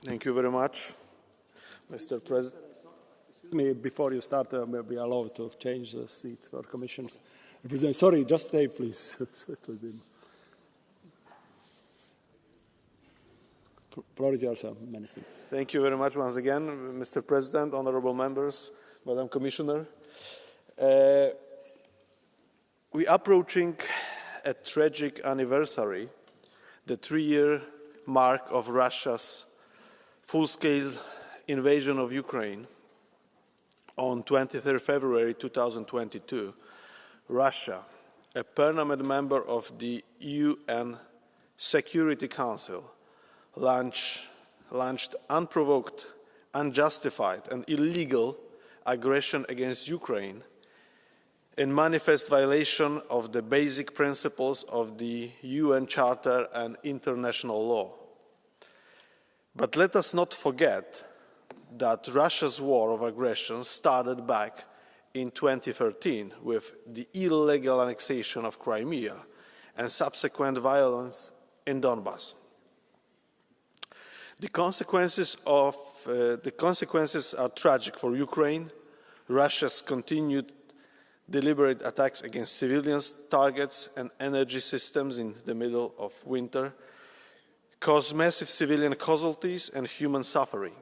Thank you very much, Mr. President. Excuse me, before you start, maybe allowed to change the seats for commissions. Sorry, just stay, please. Floor is yours, Minister. Thank you very much once again, Mr. President, honorable members, Madam Commissioner. We are approaching a tragic anniversary, the 3-year mark of Russia's full-scale invasion of Ukraine. On 23 February 2022, Russia, a permanent member of the UN Security Council, launched unprovoked, unjustified and illegal aggression against Ukraine in manifest violation of the basic principles of the UN Charter and international law. But let us not forget that Russia's war of aggression started back in 2013 with the illegal annexation of Crimea and subsequent violence in Donbass. The consequences are tragic for Ukraine. Russia's continued deliberate attacks against civilians, targets and energy systems in the middle of winter cause massive civilian casualties and human suffering.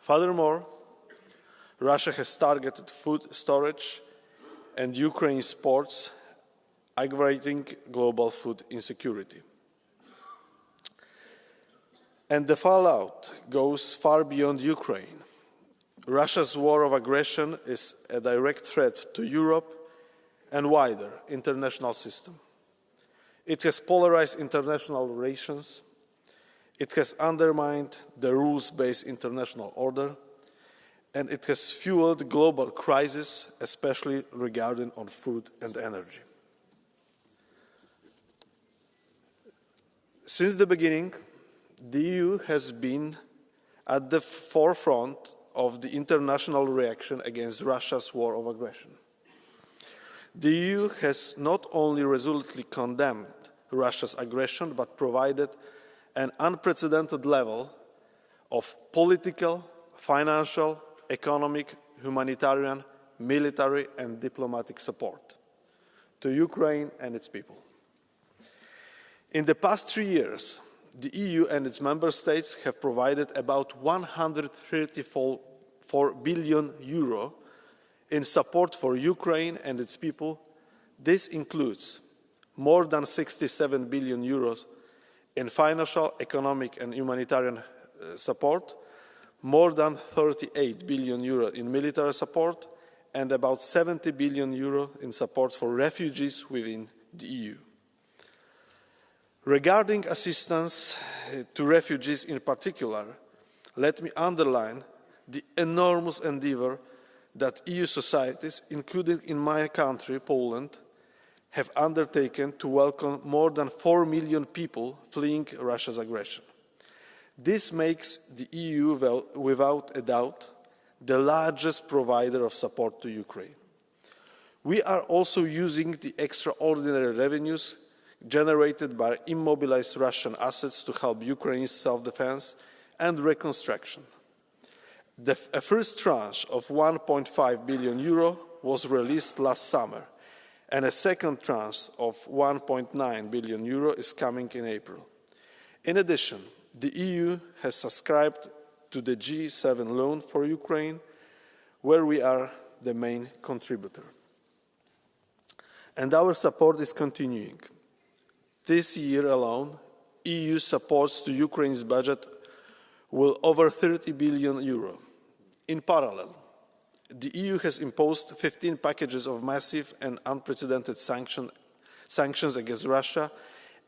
Furthermore, Russia has targeted food storage and Ukraine's ports, aggravating global food insecurity. And the fallout goes far beyond Ukraine. Russia's war of aggression is a direct threat to Europe and wider international system. It has polarized international relations. It has undermined the rules-based international order, and it has fueled global crisis, especially regarding on food and energy. Since the beginning, the EU has been at the forefront of the international reaction against Russia's war of aggression. The EU has not only resolutely condemned Russia's aggression, but provided an unprecedented level of political, financial, economic, humanitarian, military and diplomatic support to Ukraine and its people. In the past 3 years, the EU and its member states have provided about 134 billion euro in support for Ukraine and its people. This includes more than 67 billion euros in financial, economic and humanitarian support, more than 38 billion euro in military support, and about 70 billion euro in support for refugees within the EU. Regarding assistance to refugees in particular, let me underline the enormous endeavour that EU societies, including in my country, Poland, have undertaken to welcome more than 4 million people fleeing Russia's aggression. This makes the EU, without a doubt, the largest provider of support to Ukraine. We are also using the extraordinary revenues generated by immobilized Russian assets to help Ukraine's self-defense and reconstruction. A first tranche of 1.5 billion euro was released last summer, and a second tranche of 1.9 billion euro is coming in April. In addition, the EU has subscribed to the G7 loan for Ukraine, where we are the main contributor. And our support is continuing. This year alone, EU supports to Ukraine's budget will over 30 billion euro. In parallel, the EU has imposed 15 packages of massive and unprecedented sanctions against Russia,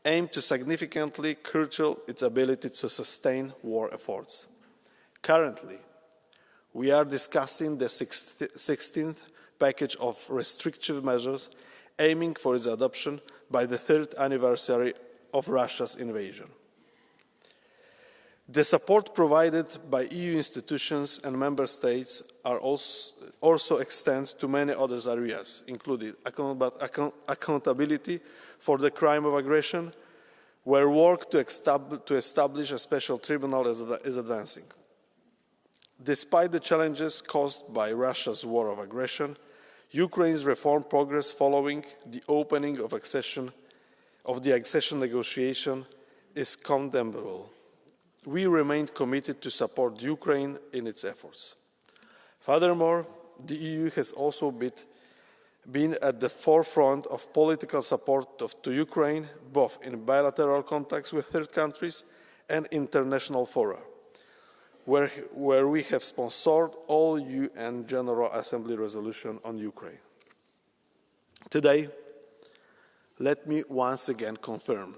aimed to significantly curtail its ability to sustain war efforts. Currently, we are discussing the 16th package of restrictive measures, aiming for its adoption by the 3rd anniversary of Russia's invasion. The support provided by EU institutions and member states also extends to many other areas, including accountability for the crime of aggression, where work to establish a special tribunal is advancing. Despite the challenges caused by Russia's war of aggression, Ukraine's reform progress following the opening of the accession negotiation is commendable. We remain committed to support Ukraine in its efforts. Furthermore, the EU has also been at the forefront of political support to Ukraine, both in bilateral contacts with third countries and international fora, where we have sponsored all UN General Assembly resolutions on Ukraine. Today, let me once again confirm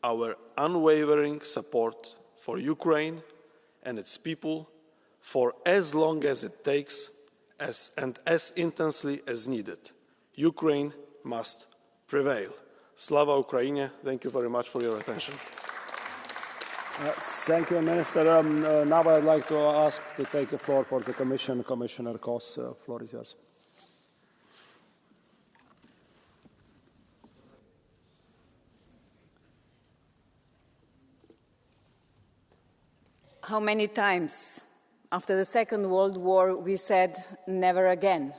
our unwavering support for Ukraine and its people for as long as it takes and as intensely as needed. Ukraine must prevail. Slava Ukraini. Thank you very much for your attention. Thank you, Minister. Now I'd like to ask to take the floor for the Commission. Commissioner Kos, the floor is yours. How many times after the Second World War we said never again?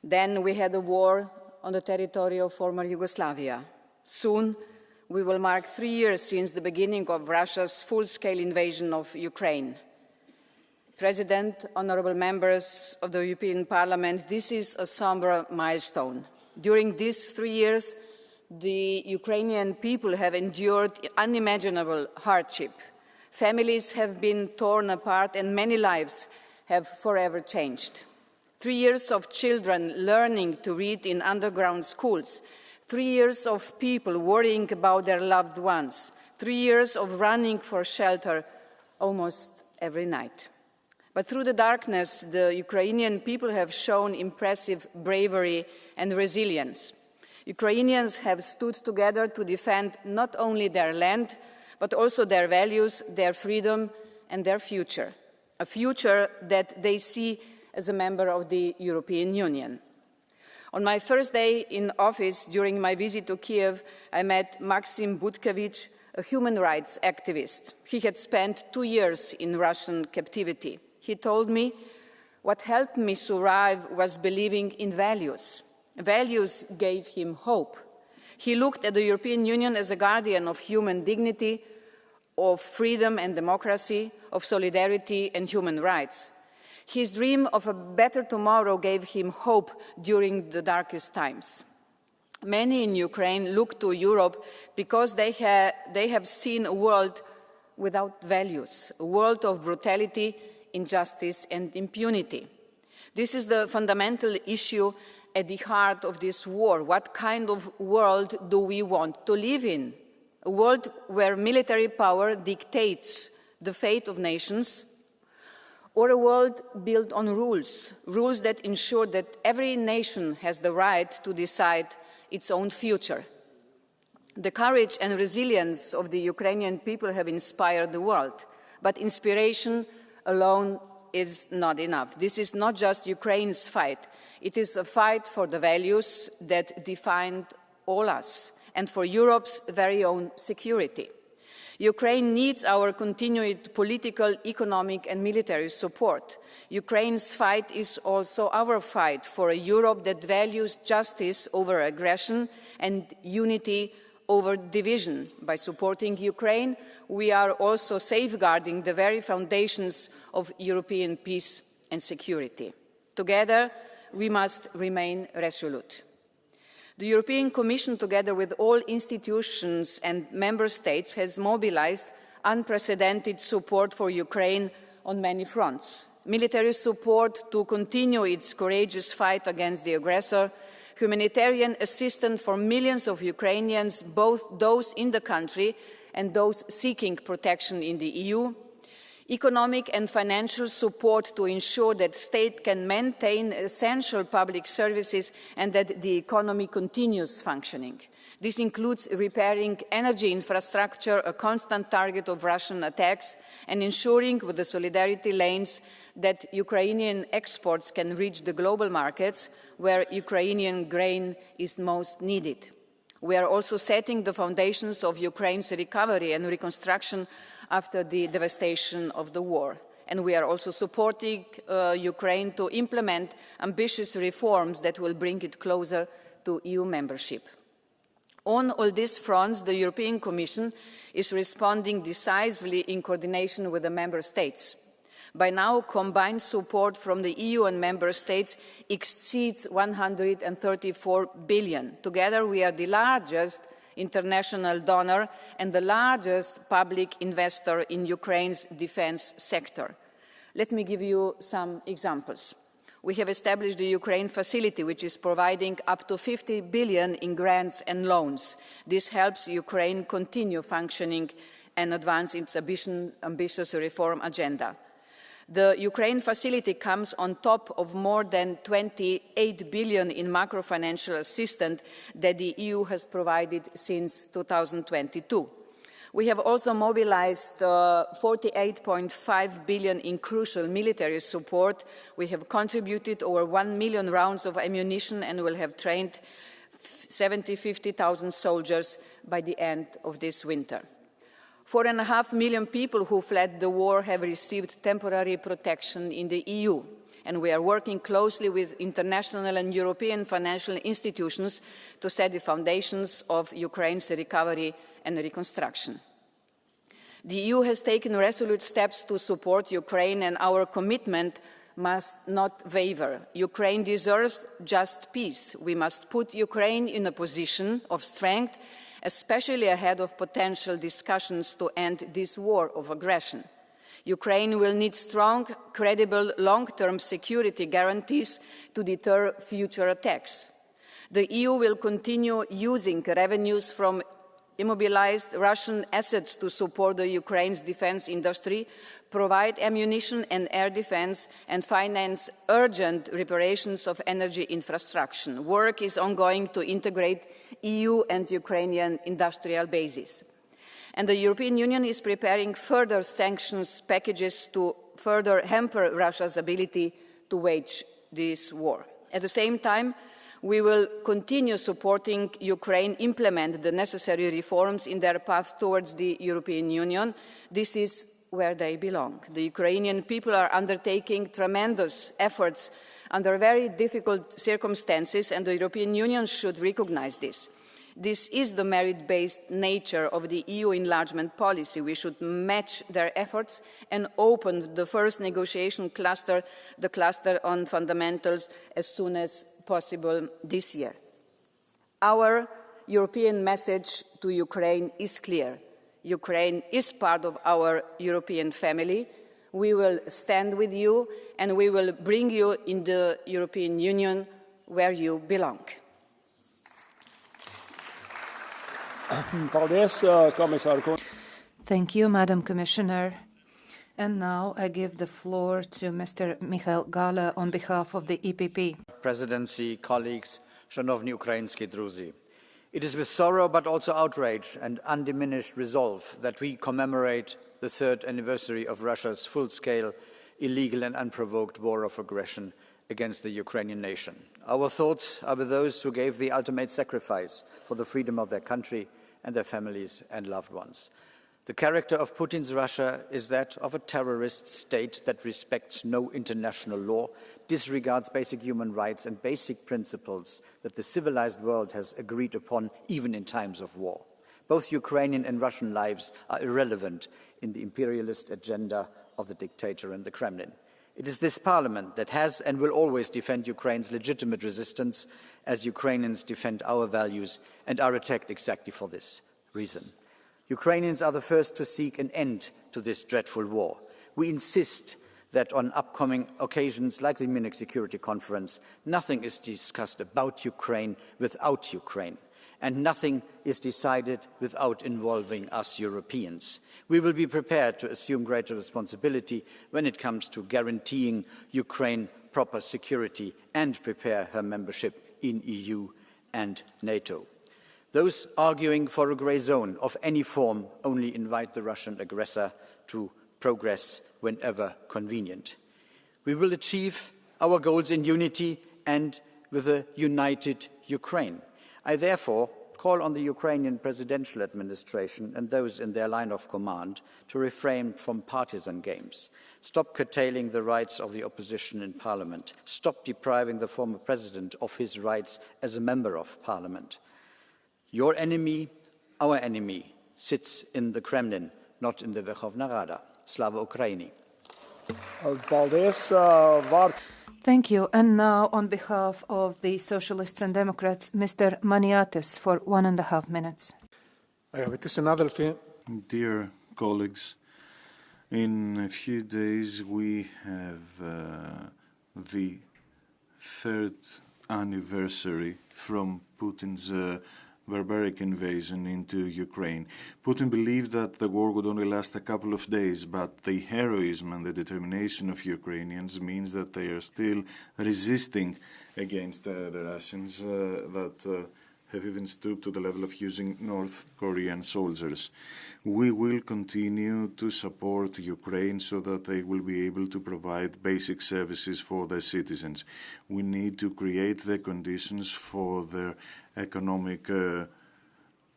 Then we had a war on the territory of former Yugoslavia. Soon we will mark 3 years since the beginning of Russia's full-scale invasion of Ukraine. President, honourable members of the European Parliament, this is a sombre milestone. During these 3 years, the Ukrainian people have endured unimaginable hardship. Families have been torn apart and many lives have forever changed. 3 years of children learning to read in underground schools, 3 years of people worrying about their loved ones, 3 years of running for shelter almost every night. But through the darkness, the Ukrainian people have shown impressive bravery and resilience. Ukrainians have stood together to defend not only their land, but also their values, their freedom, and their future, a future that they see as a member of the European Union. On my first day in office, during my visit to Kyiv, I met Maxim Butkevich, a human rights activist. He had spent 2 years in Russian captivity. He told me, "What helped me survive was believing in values. Values gave him hope." He looked at the European Union as a guardian of human dignity, of freedom and democracy, of solidarity and human rights. His dream of a better tomorrow gave him hope during the darkest times. Many in Ukraine look to Europe because they have seen a world without values, a world of brutality, injustice and impunity. This is the fundamental issue at the heart of this war. What kind of world do we want to live in? A world where military power dictates the fate of nations, or a world built on rules, rules that ensure that every nation has the right to decide its own future. The courage and resilience of the Ukrainian people have inspired the world, but inspiration alone is not enough. This is not just Ukraine's fight. It is a fight for the values that defined all us and for Europe's very own security. Ukraine needs our continued political, economic and military support. Ukraine's fight is also our fight for a Europe that values justice over aggression and unity over division. By supporting Ukraine, we are also safeguarding the very foundations of European peace and security. Together, we must remain resolute. The European Commission, together with all institutions and member states, has mobilized unprecedented support for Ukraine on many fronts. Military support to continue its courageous fight against the aggressor, humanitarian assistance for millions of Ukrainians, both those in the country and those seeking protection in the EU, economic and financial support to ensure that states can maintain essential public services and that the economy continues functioning. This includes repairing energy infrastructure, a constant target of Russian attacks, and ensuring with the solidarity lanes that Ukrainian exports can reach the global markets where Ukrainian grain is most needed. We are also setting the foundations of Ukraine's recovery and reconstruction after the devastation of the war. And we are also supporting Ukraine to implement ambitious reforms that will bring it closer to EU membership. On all these fronts, the European Commission is responding decisively in coordination with the Member States. By now, combined support from the EU and Member States exceeds 134 billion. Together, we are the largest international donor and the largest public investor in Ukraine's defense sector. Let me give you some examples. We have established the Ukraine facility, which is providing up to 50 billion in grants and loans. This helps Ukraine continue functioning and advance its ambitious reform agenda. The Ukraine facility comes on top of more than 28 billion in macro-financial assistance that the EU has provided since 2022. We have also mobilized 48.5 billion in crucial military support. We have contributed over 1 million rounds of ammunition and will have trained 50,000 soldiers by the end of this winter. 4.5 million people who fled the war have received temporary protection in the EU, and we are working closely with international and European financial institutions to set the foundations of Ukraine's recovery and reconstruction. The EU has taken resolute steps to support Ukraine, and our commitment must not waver. Ukraine deserves just peace. We must put Ukraine in a position of strength, especially ahead of potential discussions to end this war of aggression. Ukraine will need strong, credible, long-term security guarantees to deter future attacks. The EU will continue using revenues from immobilized Russian assets to support the Ukraine's defense industry, provide ammunition and air defense, and finance urgent reparations of energy infrastructure. Work is ongoing to integrate EU and Ukrainian industrial bases. And the European Union is preparing further sanctions packages to further hamper Russia's ability to wage this war. At the same time, we will continue supporting Ukraine implement the necessary reforms in their path towards the European Union. This is where they belong. The Ukrainian people are undertaking tremendous efforts under very difficult circumstances, and the European Union should recognize this. This is the merit-based nature of the EU enlargement policy. We should match their efforts and open the first negotiation cluster, the cluster on fundamentals, as soon as possible this year. Our European message to Ukraine is clear. Ukraine is part of our European family. We will stand with you and we will bring you in the European Union where you belong. Thank you, Madam Commissioner. And now I give the floor to Mr. Michael Gala on behalf of the EPP. Presidency, colleagues, Szanowni Ukraińskie Druzy. It is with sorrow but also outrage and undiminished resolve that we commemorate the third anniversary of Russia's full-scale, illegal and unprovoked war of aggression against the Ukrainian nation. Our thoughts are with those who gave the ultimate sacrifice for the freedom of their country and their families and loved ones. The character of Putin's Russia is that of a terrorist state that respects no international law, disregards basic human rights and basic principles that the civilized world has agreed upon even in times of war. Both Ukrainian and Russian lives are irrelevant in the imperialist agenda of the dictator and the Kremlin. It is this parliament that has and will always defend Ukraine's legitimate resistance as Ukrainians defend our values and are attacked exactly for this reason. Ukrainians are the first to seek an end to this dreadful war. We insist that on upcoming occasions like the Munich Security Conference, nothing is discussed about Ukraine without Ukraine, and nothing is decided without involving us Europeans. We will be prepared to assume greater responsibility when it comes to guaranteeing Ukraine proper security and prepare her membership in EU and NATO. Those arguing for a grey zone of any form only invite the Russian aggressor to progress whenever convenient. We will achieve our goals in unity and with a united Ukraine. I therefore call on the Ukrainian presidential administration and those in their line of command to refrain from partisan games. Stop curtailing the rights of the opposition in parliament. Stop depriving the former president of his rights as a member of parliament. Your enemy, our enemy, sits in the Kremlin, not in the Verkhovna Rada. Slava Ukraini. Thank you. And now, on behalf of the Socialists and Democrats, Mr. Maniatis for 1.5 minutes. Dear colleagues, in a few days we have the third anniversary from Putin's barbaric invasion into Ukraine. Putin believed that the war would only last a couple of days, but the heroism and the determination of Ukrainians means that they are still resisting against the Russians that have even stooped to the level of using North Korean soldiers. We will continue to support Ukraine so that they will be able to provide basic services for their citizens. We need to create the conditions for their economic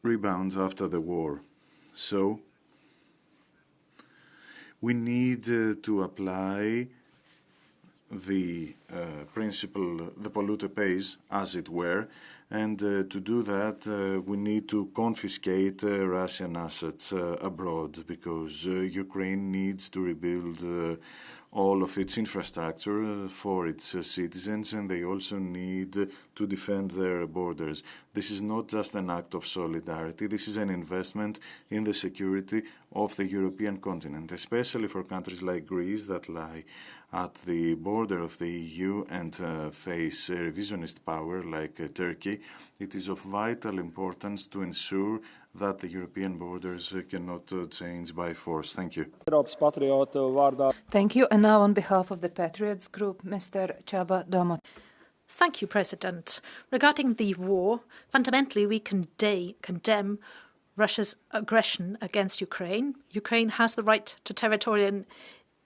rebound after the war. So, we need to apply the principle, the polluter pays, as it were, and to do that we need to confiscate Russian assets abroad, because Ukraine needs to rebuild all of its infrastructure for its citizens, and they also need to defend their borders. This is not just an act of solidarity, this is an investment in the security of the European continent, especially for countries like Greece that lie at the border of the EU and face revisionist power like Turkey. It is of vital importance to ensure that the European borders cannot change by force. Thank you. Thank you. And now, on behalf of the Patriots Group, Mr. Csaba Damot. Thank you, President. Regarding the war, fundamentally we condemn Russia's aggression against Ukraine. Ukraine has the right to territorial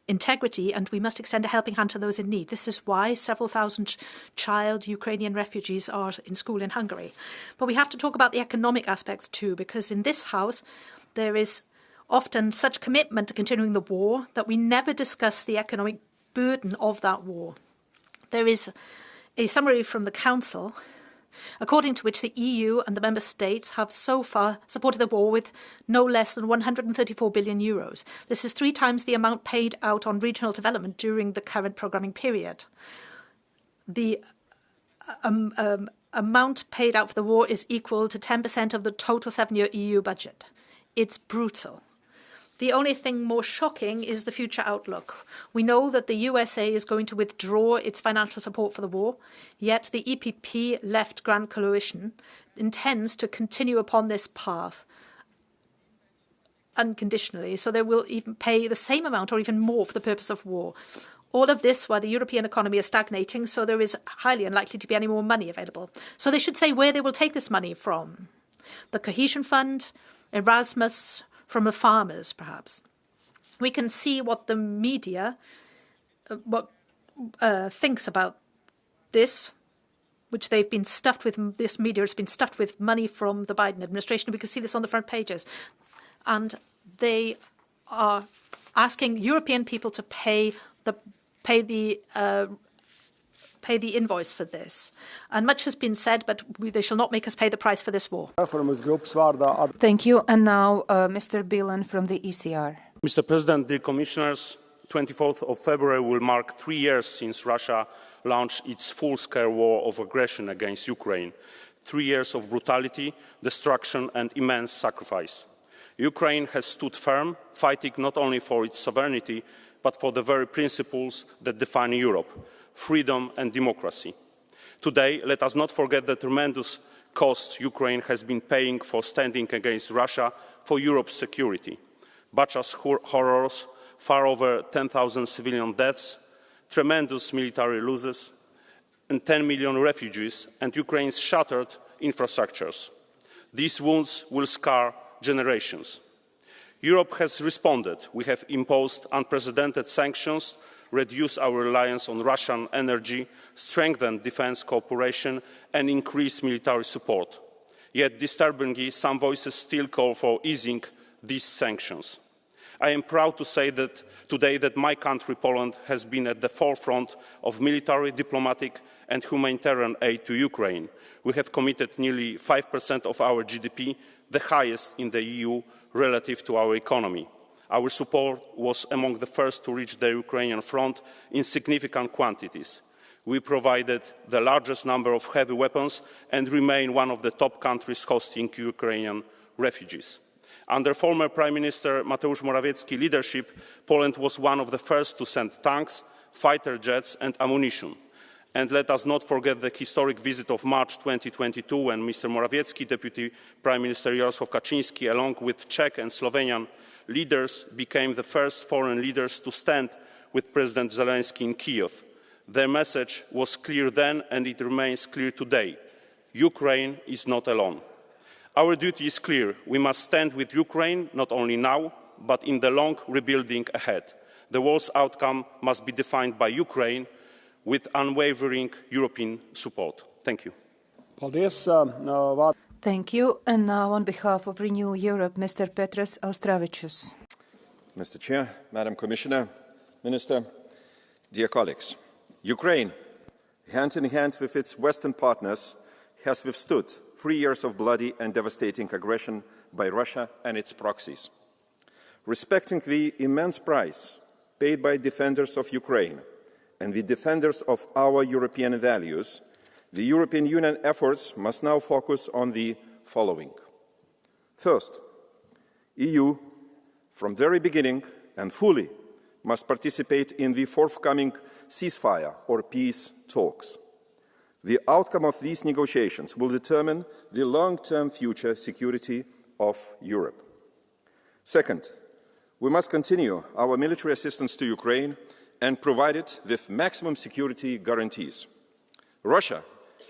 integrity, and we must extend a helping hand to those in need. This is why several thousand child Ukrainian refugees are in school in Hungary. But we have to talk about the economic aspects too, because in this House there is often such commitment to continuing the war that we never discuss the economic burden of that war. There is a summary from the Council according to which the EU and the Member States have so far supported the war with no less than 134 billion euros. This is 3 times the amount paid out on regional development during the current programming period. The amount paid out for the war is equal to 10% of the total 7-year EU budget. It's brutal. The only thing more shocking is the future outlook. We know that the USA is going to withdraw its financial support for the war, yet the EPP left Grand Coalition intends to continue upon this path unconditionally, so they will even pay the same amount or even more for the purpose of war. All of this while the European economy is stagnating, so there is highly unlikely to be any more money available. So they should say where they will take this money from. The Cohesion Fund, Erasmus, from the farmers, perhaps. We can see what the media thinks about this, which they've been stuffed with. This media has been stuffed with money from the Biden administration. We can see this on the front pages, and they are asking European people to pay the invoice for this. And much has been said, but they shall not make us pay the price for this war. Thank you. And now, Mr. Bilan from the ECR. Mr. President, dear Commissioners, 24th of February will mark 3 years since Russia launched its full-scale war of aggression against Ukraine. 3 years of brutality, destruction, and immense sacrifice. Ukraine has stood firm, fighting not only for its sovereignty, but for the very principles that define Europe: freedom and democracy. Today, let us not forget the tremendous cost Ukraine has been paying for standing against Russia for Europe's security. Bucha's horrors, far over 10,000 civilian deaths, tremendous military losses, and 10 million refugees, and Ukraine's shattered infrastructures. These wounds will scar generations. Europe has responded. We have imposed unprecedented sanctions, reduce our reliance on Russian energy, strengthen defence cooperation and increase military support. Yet, disturbingly, some voices still call for easing these sanctions. I am proud to say that today that my country, Poland, has been at the forefront of military, diplomatic and humanitarian aid to Ukraine. We have committed nearly 5% of our GDP, the highest in the EU relative to our economy. Our support was among the first to reach the Ukrainian front in significant quantities. We provided the largest number of heavy weapons and remain one of the top countries hosting Ukrainian refugees. Under former Prime Minister Mateusz Morawiecki's leadership, Poland was one of the first to send tanks, fighter jets and ammunition. And let us not forget the historic visit of March 2022 when Mr. Morawiecki, Deputy Prime Minister Jarosław Kaczyński, along with Czech and Slovenian leaders, became the first foreign leaders to stand with President Zelensky in Kyiv. Their message was clear then and it remains clear today. Ukraine is not alone. Our duty is clear. We must stand with Ukraine, not only now, but in the long rebuilding ahead. The war's outcome must be defined by Ukraine with unwavering European support. Thank you. Thank you. And now, on behalf of Renew Europe, Mr. Petras Austravičius. Mr. Chair, Madam Commissioner, Minister, dear colleagues, Ukraine, hand in hand with its Western partners, has withstood 3 years of bloody and devastating aggression by Russia and its proxies. Respecting the immense price paid by defenders of Ukraine and the defenders of our European values, the European Union efforts must now focus on the following. First, EU, from the very beginning and fully, must participate in the forthcoming ceasefire or peace talks. The outcome of these negotiations will determine the long-term future security of Europe. Second, we must continue our military assistance to Ukraine and provide it with maximum security guarantees. Russia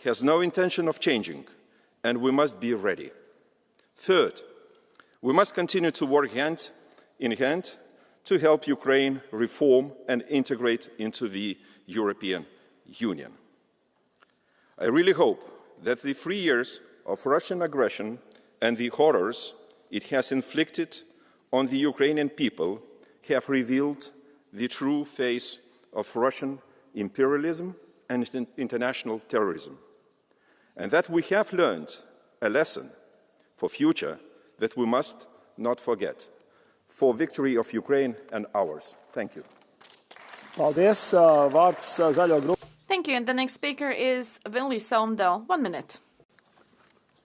has no intention of changing, and we must be ready. Third, we must continue to work hand in hand to help Ukraine reform and integrate into the European Union. I really hope that the 3 years of Russian aggression and the horrors it has inflicted on the Ukrainian people have revealed the true face of Russian imperialism and international terrorism, and that we have learned a lesson for future that we must not forget, for victory of Ukraine and ours. Thank you. Thank you. And the next speaker is Willy Saundal. 1 minute.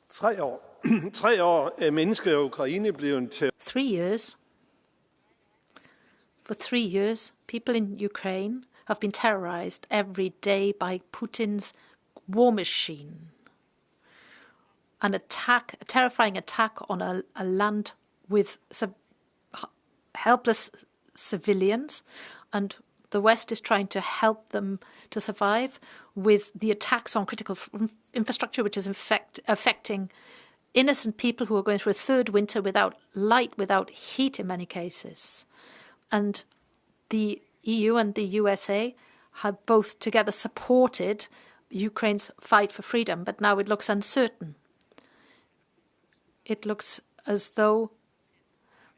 3 år. 3 år er mennesker i Ukraine blevet 3 years. For 3 years, people in Ukraine have been terrorized every day by Putin's war machine. An attack, a terrifying attack on a land with helpless civilians, and the West is trying to help them to survive with the attacks on critical infrastructure, which is affecting innocent people who are going through a third winter without light, without heat in many cases. And the EU and the USA have both together supported Ukraine's fight for freedom, but now it looks uncertain. It looks as though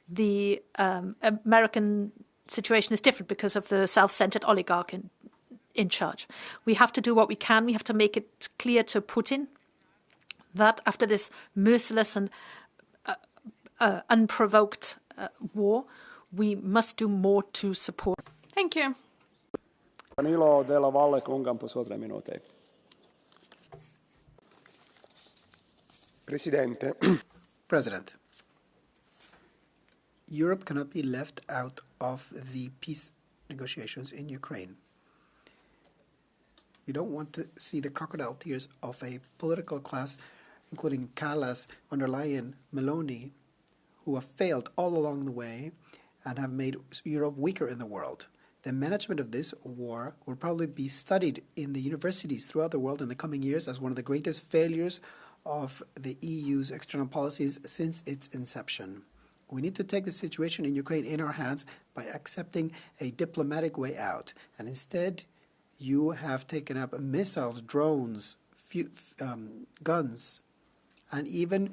the American situation is different because of the self-centered oligarch in charge. We have to do what we can. We have to make it clear to Putin that after this merciless and unprovoked war, we must do more to support. Thank you. Danilo Della Valle Kungan per 3 minuti. President, Europe cannot be left out of the peace negotiations in Ukraine. We don't want to see the crocodile tears of a political class, including Kallas, von der Leyen, Meloni, who have failed all along the way and have made Europe weaker in the world. The management of this war will probably be studied in the universities throughout the world in the coming years as one of the greatest failures of the EU's external policies since its inception. We need to take the situation in Ukraine in our hands by accepting a diplomatic way out. And instead, you have taken up missiles, drones, guns, and even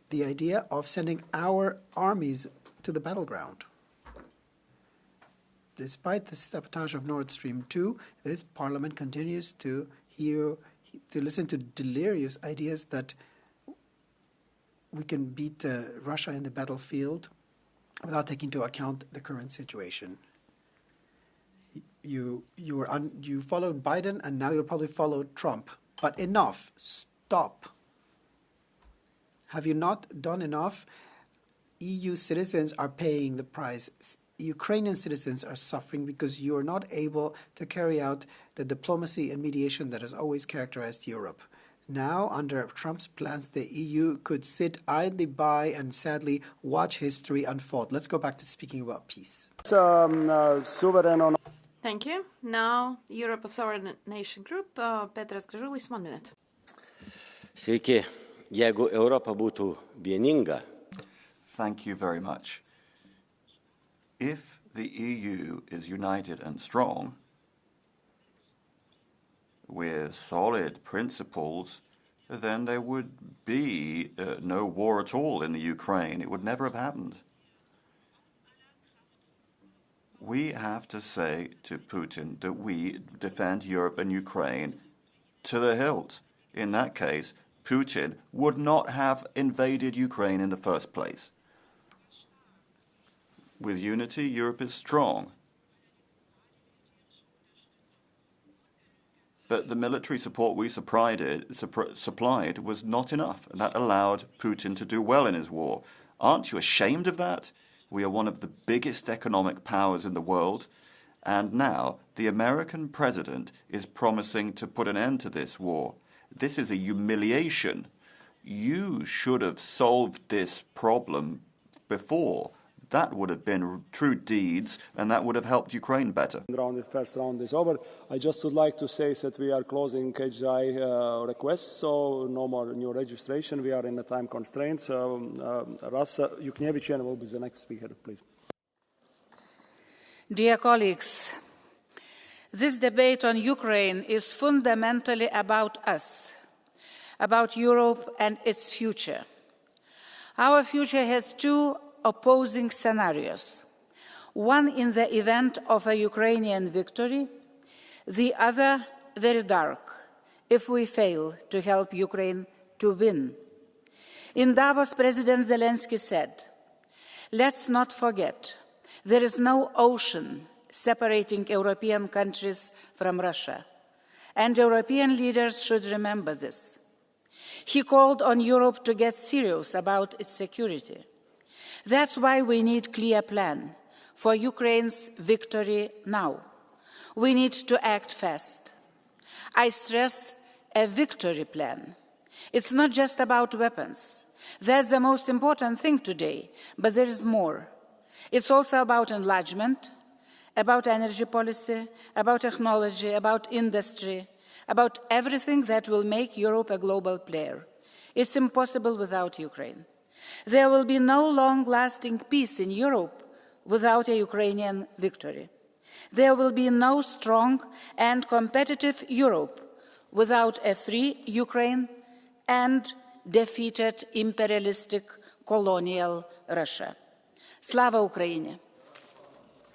the idea of sending our armies to the battleground. Despite the sabotage of Nord Stream 2, this parliament continues to listen to delirious ideas that we can beat Russia in the battlefield without taking into account the current situation. You followed Biden, and now you'll probably follow Trump. But enough. Stop. Have you not done enough? EU citizens are paying the price. Ukrainian citizens are suffering because you are not able to carry out the diplomacy and mediation that has always characterized Europe. Now, under Trump's plans, the EU could sit idly by and sadly watch history unfold. Let's go back to speaking about peace. Thank you. Now, Europe of Sovereign Nation Group, Petras Gražulis, 1 minute. Sveiki. Jeigu Europa būtų vieninga. Thank you very much. If the EU is united and strong, with solid principles, then there would be no war at all in the Ukraine. It would never have happened. We have to say to Putin that we defend Europe and Ukraine to the hilt. In that case, Putin would not have invaded Ukraine in the first place. With unity, Europe is strong. But the military support we supplied was not enough, and that allowed Putin to do well in his war. Aren't you ashamed of that? We are one of the biggest economic powers in the world, and now the American president is promising to put an end to this war. This is a humiliation. You should have solved this problem before. That would have been true deeds, and that would have helped Ukraine better. The first round is over. I just would like to say that we are closing HDI requests, so no more new registration. We are in a time constraint. Rasa Juknevičian will be the next speaker, please. Dear colleagues, this debate on Ukraine is fundamentally about us, about Europe and its future. Our future has two opposing scenarios, one in the event of a Ukrainian victory, the other very dark, if we fail to help Ukraine to win. In Davos, President Zelensky said, "Let's not forget, there is no ocean separating European countries from Russia, and European leaders should remember this." He called on Europe to get serious about its security. That's why we need a clear plan for Ukraine's victory now. We need to act fast. I stress a victory plan. It's not just about weapons. That's the most important thing today, but there is more. It's also about enlargement, about energy policy, about technology, about industry, about everything that will make Europe a global player. It's impossible without Ukraine. There will be no long-lasting peace in Europe without a Ukrainian victory. There will be no strong and competitive Europe without a free Ukraine and defeated imperialistic colonial Russia. Slava Ukraini!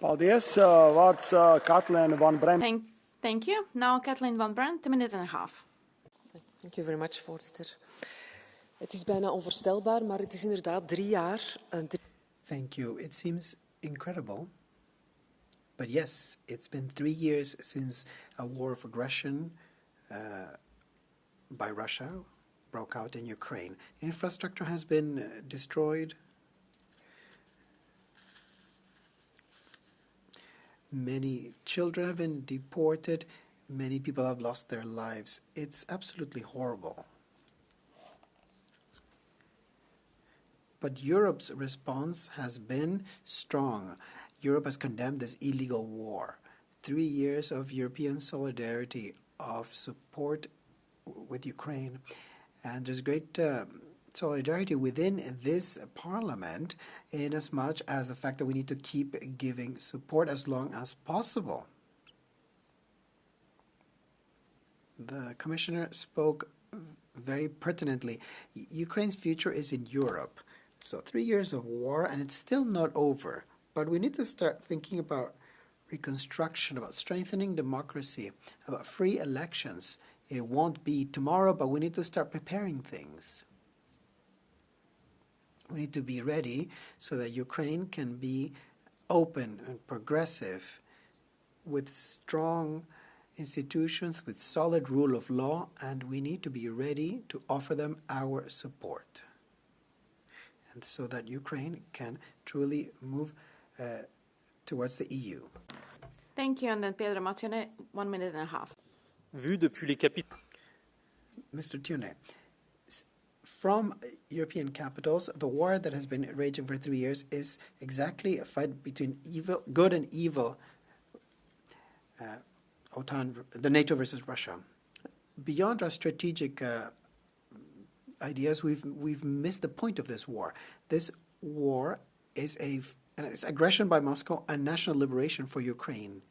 Paldies. Vārds Kathleen van Bremt. Thank you. Now Kathleen van Bremt, 1.5 minutes. Thank you very much, voorzitter. Het is bijna onvoorstelbaar, maar het is inderdaad 3 jaar. Thank you. It seems incredible. But yes, it's been 3 years since a war of aggression by Russia broke out in Ukraine. Infrastructure has been destroyed. Many children have been deported. Many people have lost their lives. It's absolutely horrible. But Europe's response has been strong. Europe has condemned this illegal war. 3 years of European solidarity, of support with Ukraine. And there's great solidarity within this parliament in as much as the fact that we need to keep giving support as long as possible. The commissioner spoke very pertinently, Ukraine's future is in Europe. So 3 years of war, and it's still not over. But we need to start thinking about reconstruction, about strengthening democracy, about free elections. It won't be tomorrow, but we need to start preparing things. We need to be ready so that Ukraine can be open and progressive with strong institutions, with solid rule of law, and we need to be ready to offer them our support. And so that Ukraine can truly move towards the EU. Thank you, and then Pedro Martione, 1 minute and a half. Vu depuis les capitales. Mr. Tione, from European capitals, the war that has been raging for 3 years is exactly a fight between good and evil, the NATO versus Russia. Beyond our strategic ideas, we've missed the point of this war. This war is it's aggression by Moscow and national liberation for Ukraine.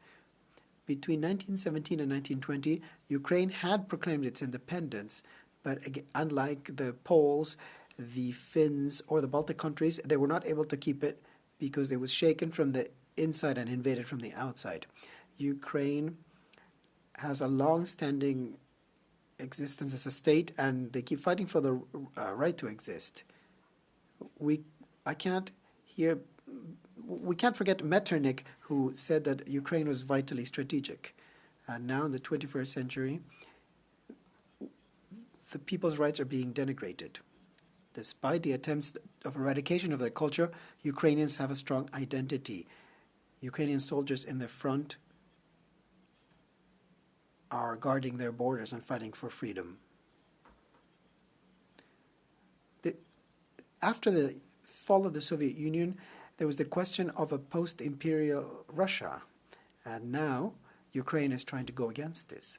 Between 1917 and 1920, Ukraine had proclaimed its independence, but again, unlike the Poles, the Finns, or the Baltic countries, they were not able to keep it because it was shaken from the inside and invaded from the outside. Ukraine has a long-standing existence as a state, and they keep fighting for the right to exist. We can't forget Metternich, who said that Ukraine was vitally strategic. And now in the 21st century, the people's rights are being denigrated. Despite the attempts of eradication of their culture, Ukrainians have a strong identity. Ukrainian soldiers in the front are guarding their borders and fighting for freedom. After the fall of the Soviet Union, there was the question of a post-imperial Russia, and now Ukraine is trying to go against this.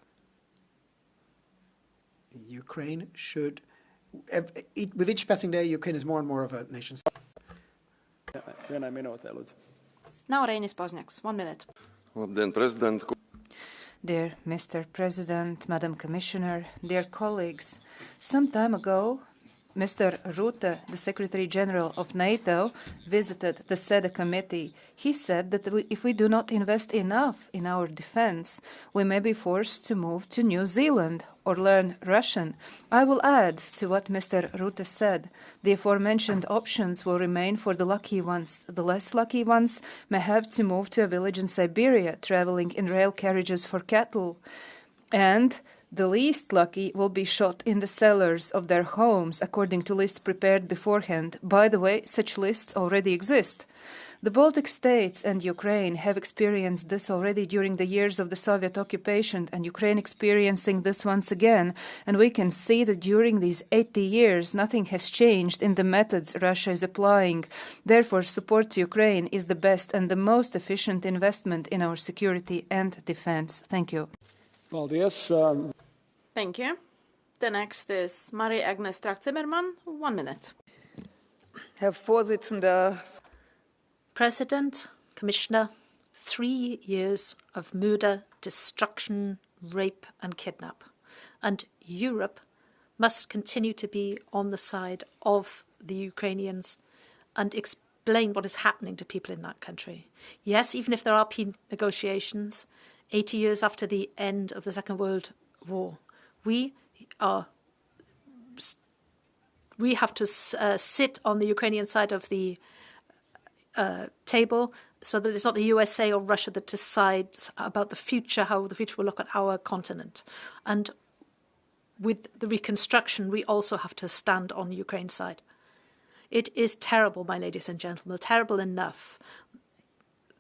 Ukraine should, with each passing day, Ukraine is more and more of a nation state. Now Reinis Pozniaks, 1 minute. Dear Mr. President, Madam Commissioner, dear colleagues, some time ago, Mr. Rutte, the Secretary General of NATO, visited the SEDE committee. He said that if we do not invest enough in our defense, we may be forced to move to New Zealand or learn Russian. I will add to what Mr. Rutte said. The aforementioned options will remain for the lucky ones. The less lucky ones may have to move to a village in Siberia, traveling in rail carriages for cattle. And the least lucky will be shot in the cellars of their homes, according to lists prepared beforehand. By the way, such lists already exist. The Baltic states and Ukraine have experienced this already during the years of the Soviet occupation, and Ukraine experiencing this once again. And we can see that during these 80 years, nothing has changed in the methods Russia is applying. Therefore, support to Ukraine is the best and the most efficient investment in our security and defense. Thank you. Thank you. The next is Marie-Agnes Strack-Zimmermann, 1 minute. Herr Vorsitzender. President, Commissioner, 3 years of murder, destruction, rape and kidnap. And Europe must continue to be on the side of the Ukrainians and explain what is happening to people in that country. Yes, even if there are peace negotiations, 80 years after the end of the Second World War, we have to sit on the Ukrainian side of the table, so that it's not the USA or Russia that decides about the future, how the future will look at our continent. And with the reconstruction, we also have to stand on Ukraine's side. It is terrible, my ladies and gentlemen, terrible enough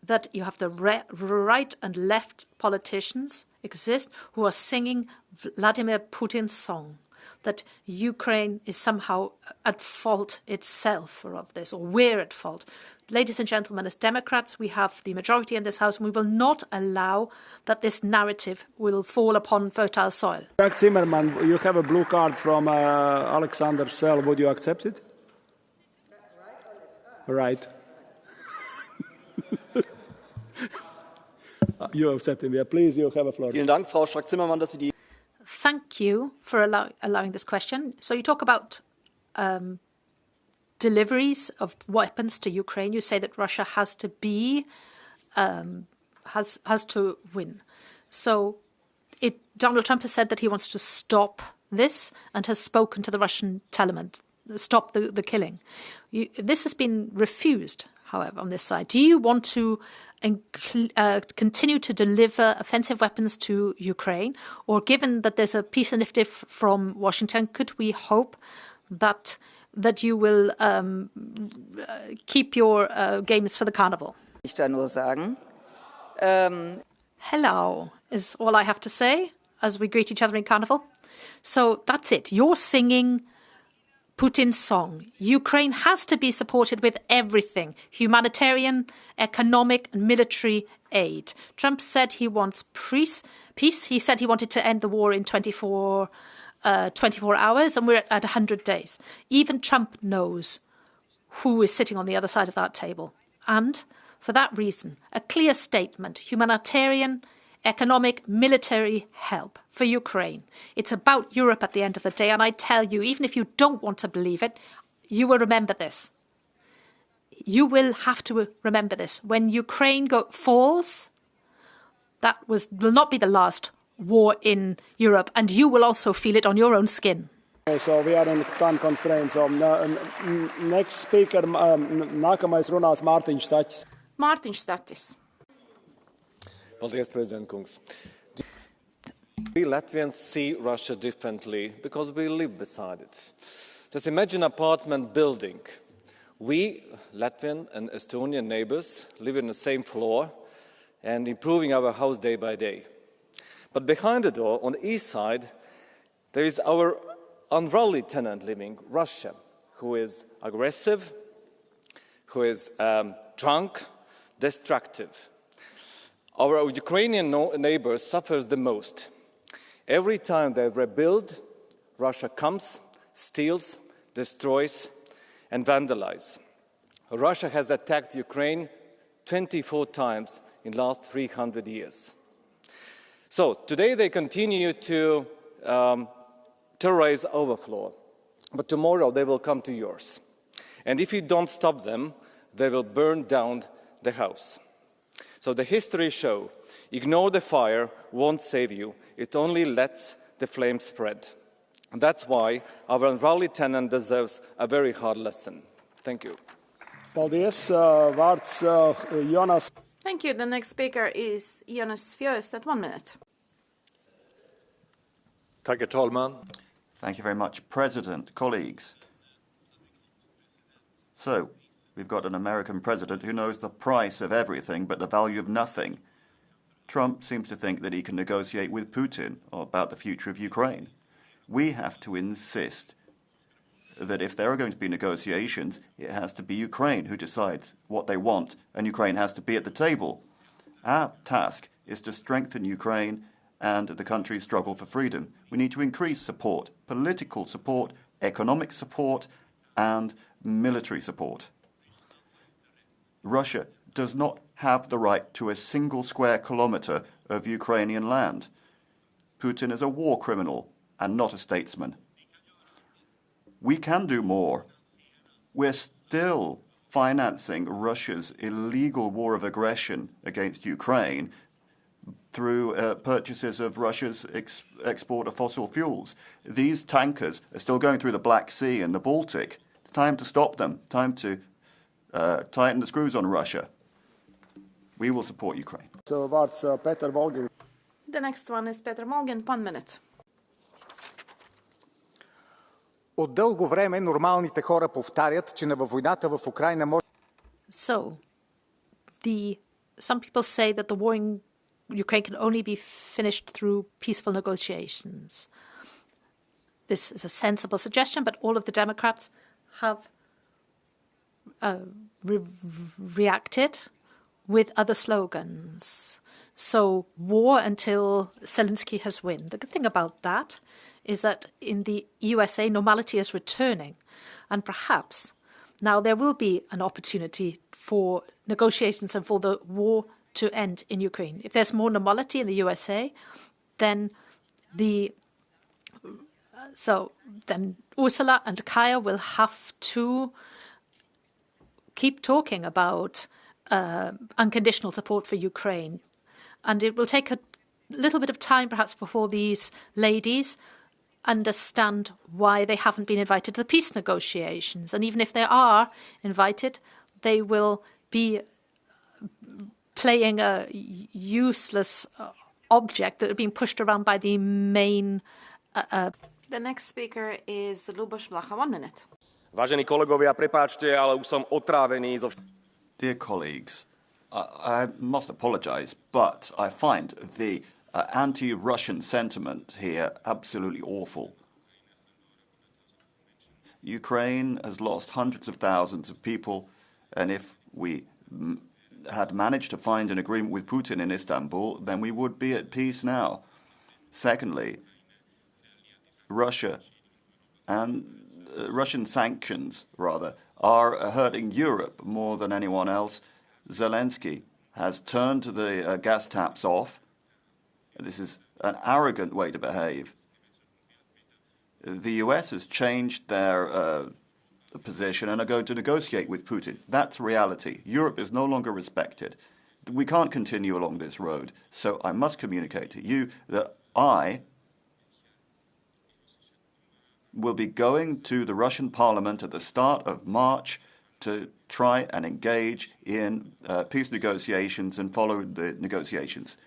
that you have the right and left politicians exist who are singing Vladimir Putin's song, that Ukraine is somehow at fault itself of this, or we're at fault. Ladies and gentlemen, as Democrats, we have the majority in this House, and we will not allow that this narrative will fall upon fertile soil. Jack Zimmerman, you have a blue card from Alexander Sell. Would you accept it? Right. You accept him. Yeah, please, you have a floor. Vielen Dank, Frau Strack-Zimmermann, dass Sie die Thank you for allowing this question. So you talk about deliveries of weapons to Ukraine. You say that Russia has to be has to win. So Donald Trump has said that he wants to stop this and has spoken to the Russian parliament, stop the killing. This has been refused, however, on this side. Do you want to continue to deliver offensive weapons to Ukraine? Or given that there's a peace initiative from Washington, could we hope that you will keep your games for the carnival? Ich da nur sagen. Hello is all I have to say as we greet each other in carnival. So that's it. You're singing Putin's song. Ukraine has to be supported with everything: humanitarian, economic, and military aid. Trump said he wants peace. He said he wanted to end the war in 24 hours, and we're at 100 days. Even Trump knows who is sitting on the other side of that table. And for that reason, a clear statement: humanitarian, economic, military help for Ukraine. It's about Europe at the end of the day. And I tell you, even if you don't want to believe it, you will remember this. You will have to remember this. When Ukraine falls, that will not be the last war in Europe. And you will also feel it on your own skin. So we are in time constraints. So next speaker, nākamais runās Mārtiņš Staķis. Mārtiņš Staķis. Paldies, President Kungs. We Latvians see Russia differently because we live beside it. Just imagine an apartment building. We, Latvian and Estonian neighbors, live in the same floor and improving our house day by day. But behind the door, on the east side, there is our unruly tenant living, Russia, who is aggressive, who is drunk, destructive. Our Ukrainian neighbors suffer the most. Every time they rebuild, Russia comes, steals, destroys, and vandalizes. Russia has attacked Ukraine 24 times in the last 300 years. So today they continue to terrorize our floor, but tomorrow they will come to yours. And if you don't stop them, they will burn down the house. So the history shows, ignore the fire won't save you. It only lets the flame spread. And that's why our unruly tenant deserves a very hard lesson. Thank you. Paldies. Vārds Jonas. Thank you. The next speaker is Jonas Fjöst at 1 minute. Tack, herr talman. Thank you very much, President, colleagues. So, we've got an American president who knows the price of everything but the value of nothing. Trump seems to think that he can negotiate with Putin about the future of Ukraine. We have to insist that if there are going to be negotiations, it has to be Ukraine who decides what they want, and Ukraine has to be at the table. Our task is to strengthen Ukraine and the country's struggle for freedom. We need to increase support, political support, economic support, and military support. Russia does not have the right to a single square kilometre of Ukrainian land. Putin is a war criminal and not a statesman. We can do more. We're still financing Russia's illegal war of aggression against Ukraine through purchases of Russia's export of fossil fuels. These tankers are still going through the Black Sea and the Baltic. It's time to stop them, time to tighten the screws on Russia. We will support Ukraine. So vārds Peter Volgin. The next one is Peter Volgin, 1 minute. От дълго време нормалните хора повтарят, че във войната в Украйна може... So, some people say that the war in Ukraine can only be finished through peaceful negotiations. This is a sensible suggestion, but all of the Democrats have reacted with other slogans. So, war until Zelensky has won. The good thing about that is that in the USA, normality is returning. And perhaps now there will be an opportunity for negotiations and for the war to end in Ukraine. If there's more normality in the USA, then the So then Ursula and Kaya will have to keep talking about unconditional support for Ukraine. And it will take a little bit of time, perhaps, before these ladies understand why they haven't been invited to the peace negotiations. And even if they are invited, they will be playing a useless object that are being pushed around by the main... The next speaker is Luboš Blaha. 1 minute. Vážení kolegovia, prepáčte, ale už som otrávený zo... Dear colleagues, I must apologize, but I find the anti-Russian sentiment here absolutely awful. Ukraine has lost hundreds of thousands of people, and if we had managed to find an agreement with Putin in Istanbul, then we would be at peace now. Secondly, Russia and Russian sanctions, rather, are hurting Europe more than anyone else. Zelensky has turned the gas taps off. This is an arrogant way to behave. The US has changed their position and are going to negotiate with Putin. That's reality. Europe is no longer respected. We can't continue along this road. So I must communicate to you that I will be going to the Russian parliament at the start of March to try and engage in peace negotiations and follow the negotiations.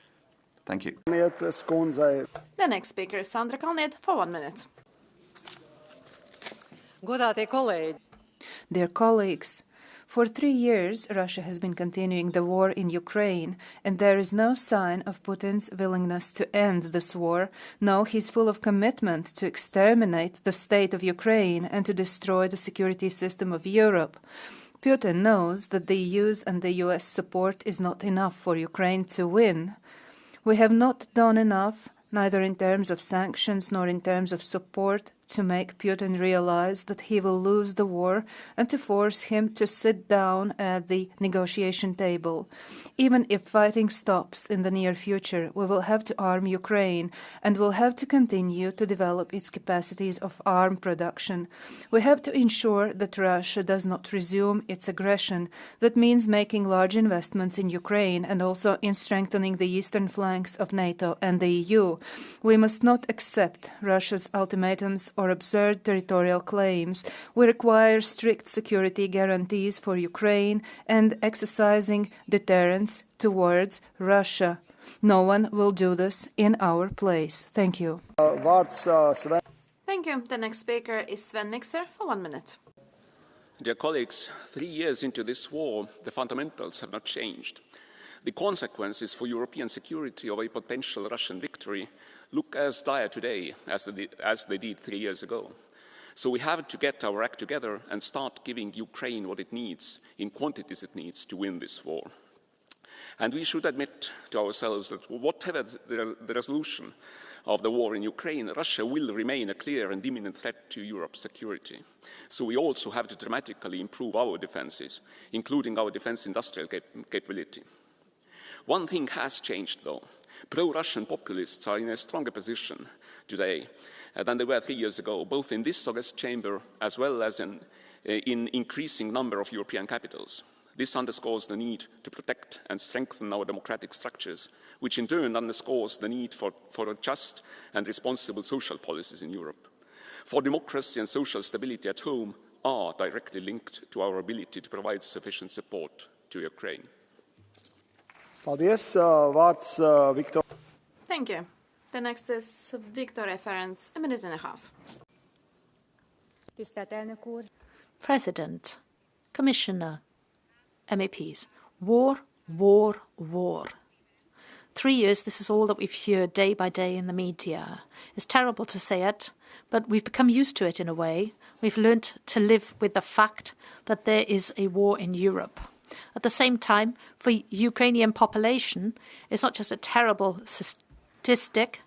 Thank you. The next speaker is Sandra Kalniet for 1 minute. Dear colleagues, for 3 years, Russia has been continuing the war in Ukraine, and there is no sign of Putin's willingness to end this war. No, he's full of commitment to exterminate the state of Ukraine and to destroy the security system of Europe. Putin knows that the EU's and the US support is not enough for Ukraine to win. We have not done enough, neither in terms of sanctions nor in terms of support, to make Putin realize that he will lose the war and to force him to sit down at the negotiation table. Even if fighting stops in the near future, we will have to arm Ukraine and will have to continue to develop its capacities of arm production. We have to ensure that Russia does not resume its aggression. That means making large investments in Ukraine and also in strengthening the eastern flanks of NATO and the EU. We must not accept Russia's ultimatums or absurd territorial claims. We require strict security guarantees for Ukraine and exercising deterrence towards Russia. No one will do this in our place. Thank you. Thank you. The next speaker is Sven Mikser for 1 minute. Dear colleagues, 3 years into this war, the fundamentals have not changed. The consequences for European security of a potential Russian victory look as dire today as they did 3 years ago. So we have to get our act together and start giving Ukraine what it needs, in quantities it needs, to win this war. And we should admit to ourselves that whatever the resolution of the war in Ukraine, Russia will remain a clear and imminent threat to Europe's security. So we also have to dramatically improve our defenses, including our defense industrial capability. One thing has changed, though. Pro-Russian populists are in a stronger position today than they were 3 years ago, both in this August chamber as well as in increasing number of European capitals. This underscores the need to protect and strengthen our democratic structures, which in turn underscores the need for just and responsible social policies in Europe. For democracy and social stability at home are directly linked to our ability to provide sufficient support to Ukraine. Thank you. The next is Victoria Ferenc, 1.5 minutes. President, Commissioner, MEPs, war, war, war. 3 years, this is all that we've heard day by day in the media. It's terrible to say it, but we've become used to it in a way. We've learnt to live with the fact that there is a war in Europe. At the same time, for Ukrainian population, it's not just a terrible statistic,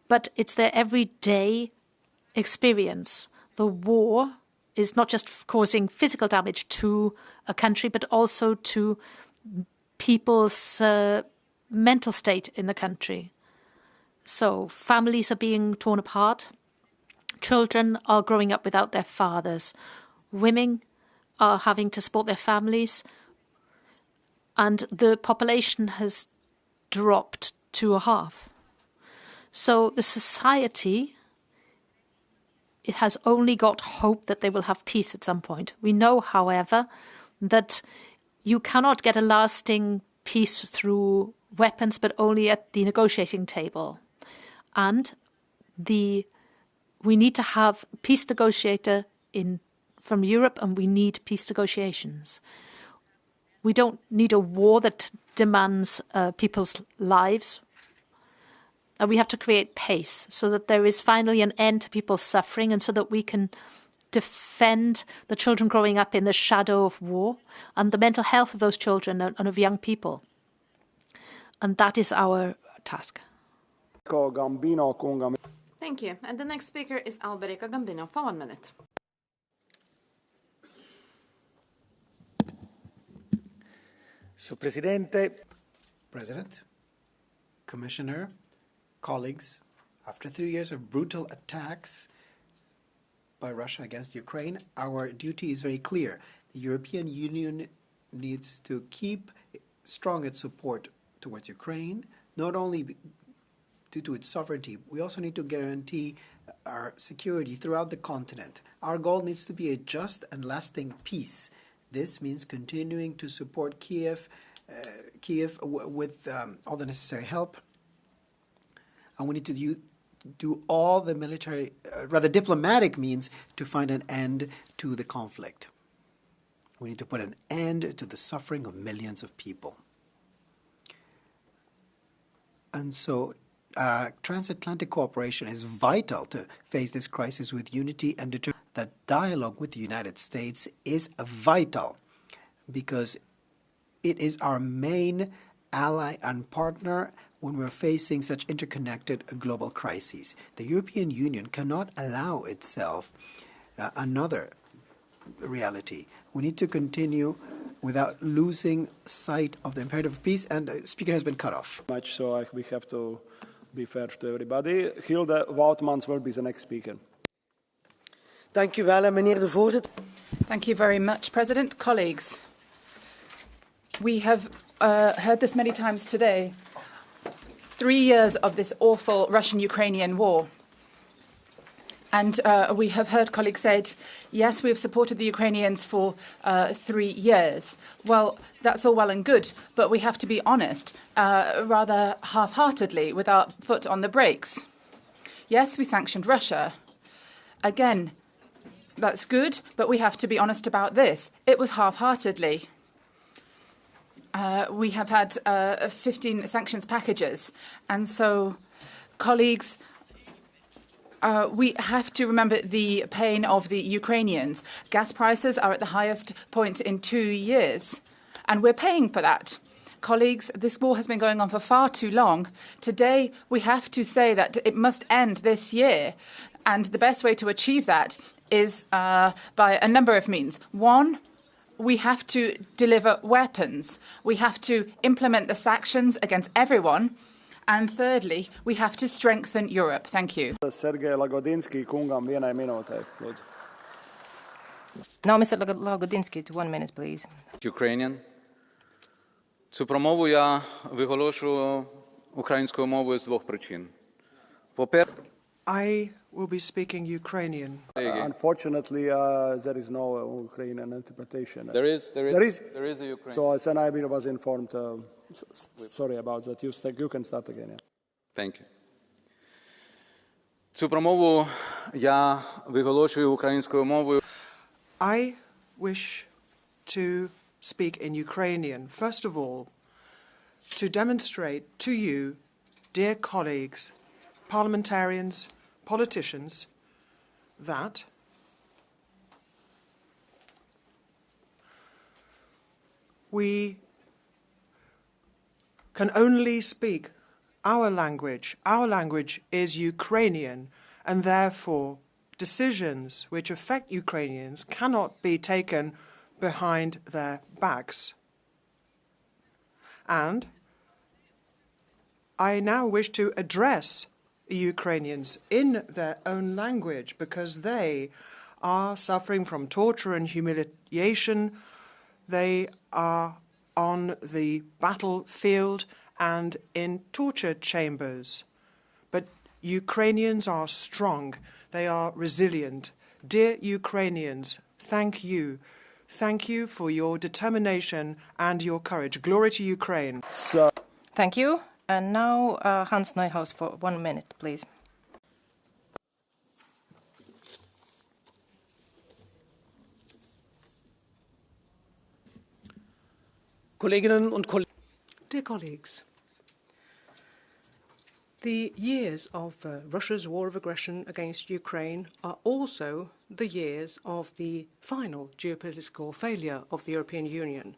but it's their everyday experience. The war is not just causing physical damage to a country, but also to people's mental state in the country. So families are being torn apart. Children are growing up without their fathers. Women are having to support their families. And the population has dropped to a half. So the society, it has only got hope that they will have peace at some point. We know, however, that you cannot get a lasting peace through weapons, but only at the negotiating table. And we need to have a peace negotiator from Europe, and we need peace negotiations. We don't need a war that demands people's lives. We have to create pace so that there is finally an end to people's suffering and so that we can defend the children growing up in the shadow of war and the mental health of those children and of young people. And that is our task. Thank you. And the next speaker is Alberica Gambino for 1 minute. President, Commissioner, colleagues, after 3 years of brutal attacks by Russia against Ukraine, our duty is very clear. The European Union needs to keep strong its support towards Ukraine, not only due to its sovereignty, we also need to guarantee our security throughout the continent. Our goal needs to be a just and lasting peace. This means continuing to support Kyiv with all the necessary help. And we need to do all the military, rather diplomatic means to find an end to the conflict. We need to put an end to the suffering of millions of people. And so transatlantic cooperation is vital to face this crisis with unity and determination. That dialogue with the United States is vital because it is our main ally and partner when we're facing such interconnected global crises. The European Union cannot allow itself another reality. We need to continue without losing sight of the imperative of peace, and the speaker has been cut off. So we have to be fair to everybody. Hilde Woutmans will be the next speaker. Thank you very much, President. Colleagues, we have heard this many times today. 3 years of this awful Russian-Ukrainian war. And we have heard colleagues say, yes, we have supported the Ukrainians for 3 years. Well, that's all well and good, but we have to be honest, rather half-heartedly, with our foot on the brakes. Yes, we sanctioned Russia. Again, that's good, but we have to be honest about this. It was half-heartedly. We have had 15 sanctions packages. And so, colleagues, we have to remember the pain of the Ukrainians. Gas prices are at the highest point in 2 years, and we're paying for that. Colleagues, this war has been going on for far too long. Today, we have to say that it must end this year. And the best way to achieve that is by a number of means. One, we have to deliver weapons. We have to implement the sanctions against everyone. And thirdly, we have to strengthen Europe. Thank you. Sergei Lagodinsky, kungam, vienai minūtei, lūdzu. Now, Mr. Lagodinsky, to 1 minute, please. Ukrainian. Цю промову я виголошую українською мовою з двох причин. I will be speaking Ukrainian. Unfortunately, there is no Ukrainian interpretation. There is a Ukrainian. So then I was informed. Sorry about that. You can start again. Yeah. Thank you. Цю промову я виголошую українською мовою. I wish to speak in Ukrainian, first of all, to demonstrate to you, dear colleagues, parliamentarians, politicians, that we can only speak our language. Our language is Ukrainian, and therefore decisions which affect Ukrainians cannot be taken behind their backs. And I now wish to address Ukrainians in their own language because they are suffering from torture and humiliation. They are on the battlefield and in torture chambers. But Ukrainians are strong. They are resilient. Dear Ukrainians, thank you. Thank you for your determination and your courage. Glory to Ukraine. Thank you. And now Hans Neuhaus for 1 minute, please. Dear colleagues, the years of Russia's war of aggression against Ukraine are also the years of the final geopolitical failure of the European Union.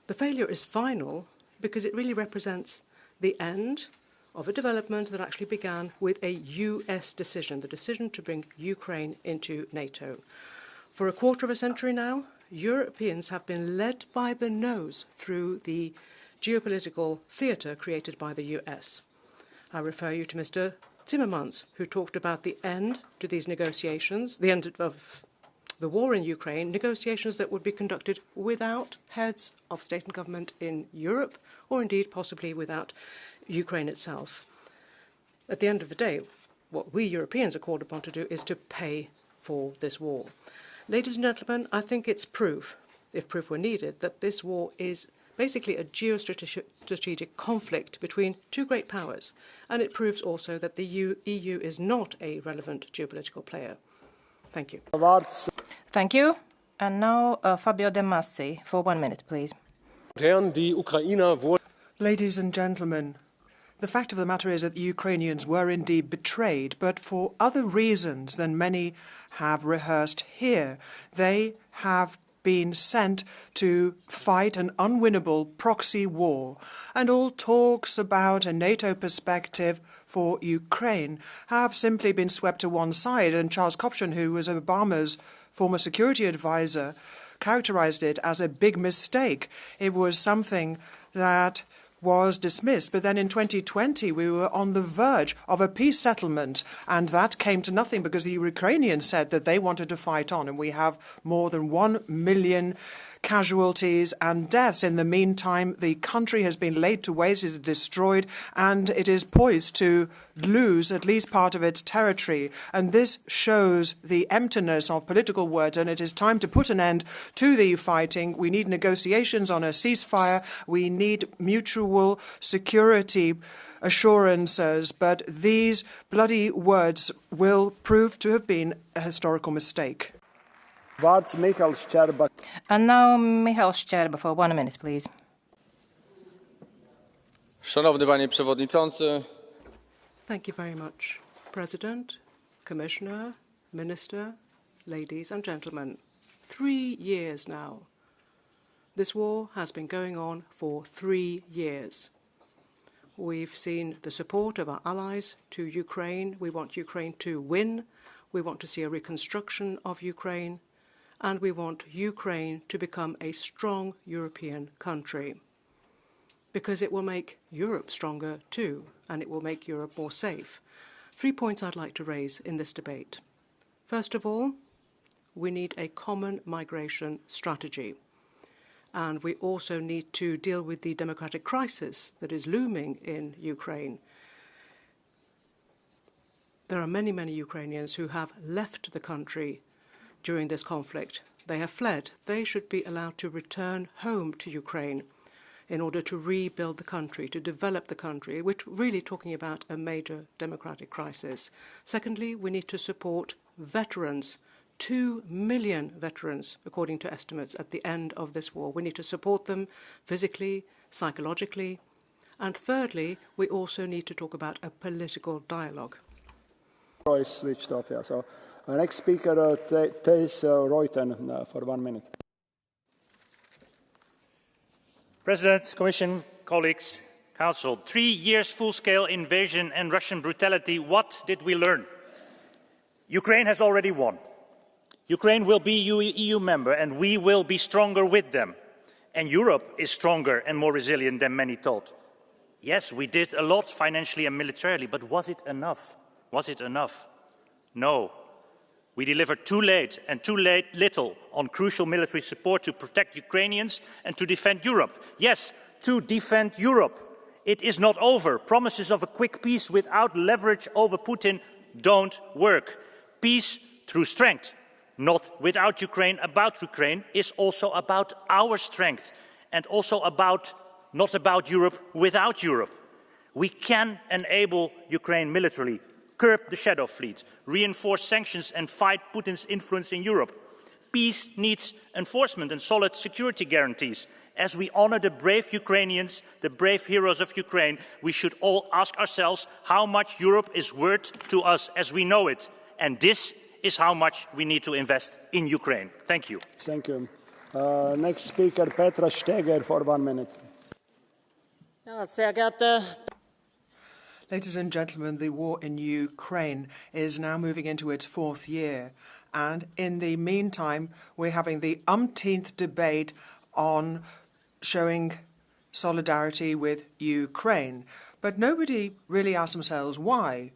The failure is final because it really represents the end of a development that actually began with a US decision, the decision to bring Ukraine into NATO. For a quarter of a century now, Europeans have been led by the nose through the geopolitical theatre created by the US. I refer you to Mr. Timmermans, who talked about the end to these negotiations, the end of the war in Ukraine, negotiations that would be conducted without heads of state and government in Europe, or indeed possibly without Ukraine itself. At the end of the day, what we Europeans are called upon to do is to pay for this war. Ladies and gentlemen, I think it's proof, if proof were needed, that this war is basically a geostrategic conflict between two great powers, and it proves also that the EU is not a relevant geopolitical player. Thank you. Thank you. And now Fabio De Massi for 1 minute, please. Ladies and gentlemen, the fact of the matter is that the Ukrainians were indeed betrayed, but for other reasons than many have rehearsed here. They have been sent to fight an unwinnable proxy war, and all talks about a NATO perspective for Ukraine have simply been swept to one side, and Charles Kopshin, who was Obama's former security advisor, characterized it as a big mistake. It was something that was dismissed. But then in 2020, we were on the verge of a peace settlement, and that came to nothing because the Ukrainians said that they wanted to fight on, and we have more than 1 million casualties and deaths. In the meantime, the country has been laid to waste, it is destroyed, and it is poised to lose at least part of its territory. And this shows the emptiness of political words, and it is time to put an end to the fighting. We need negotiations on a ceasefire. We need mutual security assurances, but these bloody words will prove to have been a historical mistake. And now Michał Szczerba for 1 minute, please. Szanowny Panie Przewodniczący. Thank you very much, President, Commissioner, Minister, ladies and gentlemen. 3 years now. This war has been going on for 3 years. We've seen the support of our allies to Ukraine. We want Ukraine to win. We want to see a reconstruction of Ukraine. And we want Ukraine to become a strong European country, because it will make Europe stronger too, and it will make Europe more safe. 3 points I'd like to raise in this debate. First of all, we need a common migration strategy, and we also need to deal with the democratic crisis that is looming in Ukraine. There are many, many Ukrainians who have left the country during this conflict. They have fled. They should be allowed to return home to Ukraine in order to rebuild the country, to develop the country. We're really talking about a major democratic crisis. Secondly, we need to support veterans. 2 million veterans, according to estimates, at the end of this war. We need to support them physically, psychologically. And thirdly, we also need to talk about a political dialogue. Switched off, yeah. So next speaker, Thijs Reuten for 1 minute. President, Commission, colleagues, Council. 3 years full-scale invasion and Russian brutality. What did we learn? Ukraine has already won. Ukraine will be EU member, and we will be stronger with them. And Europe is stronger and more resilient than many thought. Yes, we did a lot financially and militarily, but was it enough? Was it enough? No. We delivered too late and too little on crucial military support to protect Ukrainians and to defend Europe. Yes, to defend Europe. It is not over. Promises of a quick peace without leverage over Putin don't work. Peace through strength, not without Ukraine, about Ukraine, is also about our strength and also not about Europe without Europe. We can enable Ukraine militarily, curb the shadow fleet, reinforce sanctions and fight Putin's influence in Europe. Peace needs enforcement and solid security guarantees. As we honor the brave Ukrainians, the brave heroes of Ukraine, we should all ask ourselves how much Europe is worth to us as we know it. And this is how much we need to invest in Ukraine. Thank you. Thank you. Next speaker, Petra Steger, for 1 minute. Ladies and gentlemen, the war in Ukraine is now moving into its 4th year. And in the meantime, we're having the umpteenth debate on showing solidarity with Ukraine. But nobody really asks themselves why.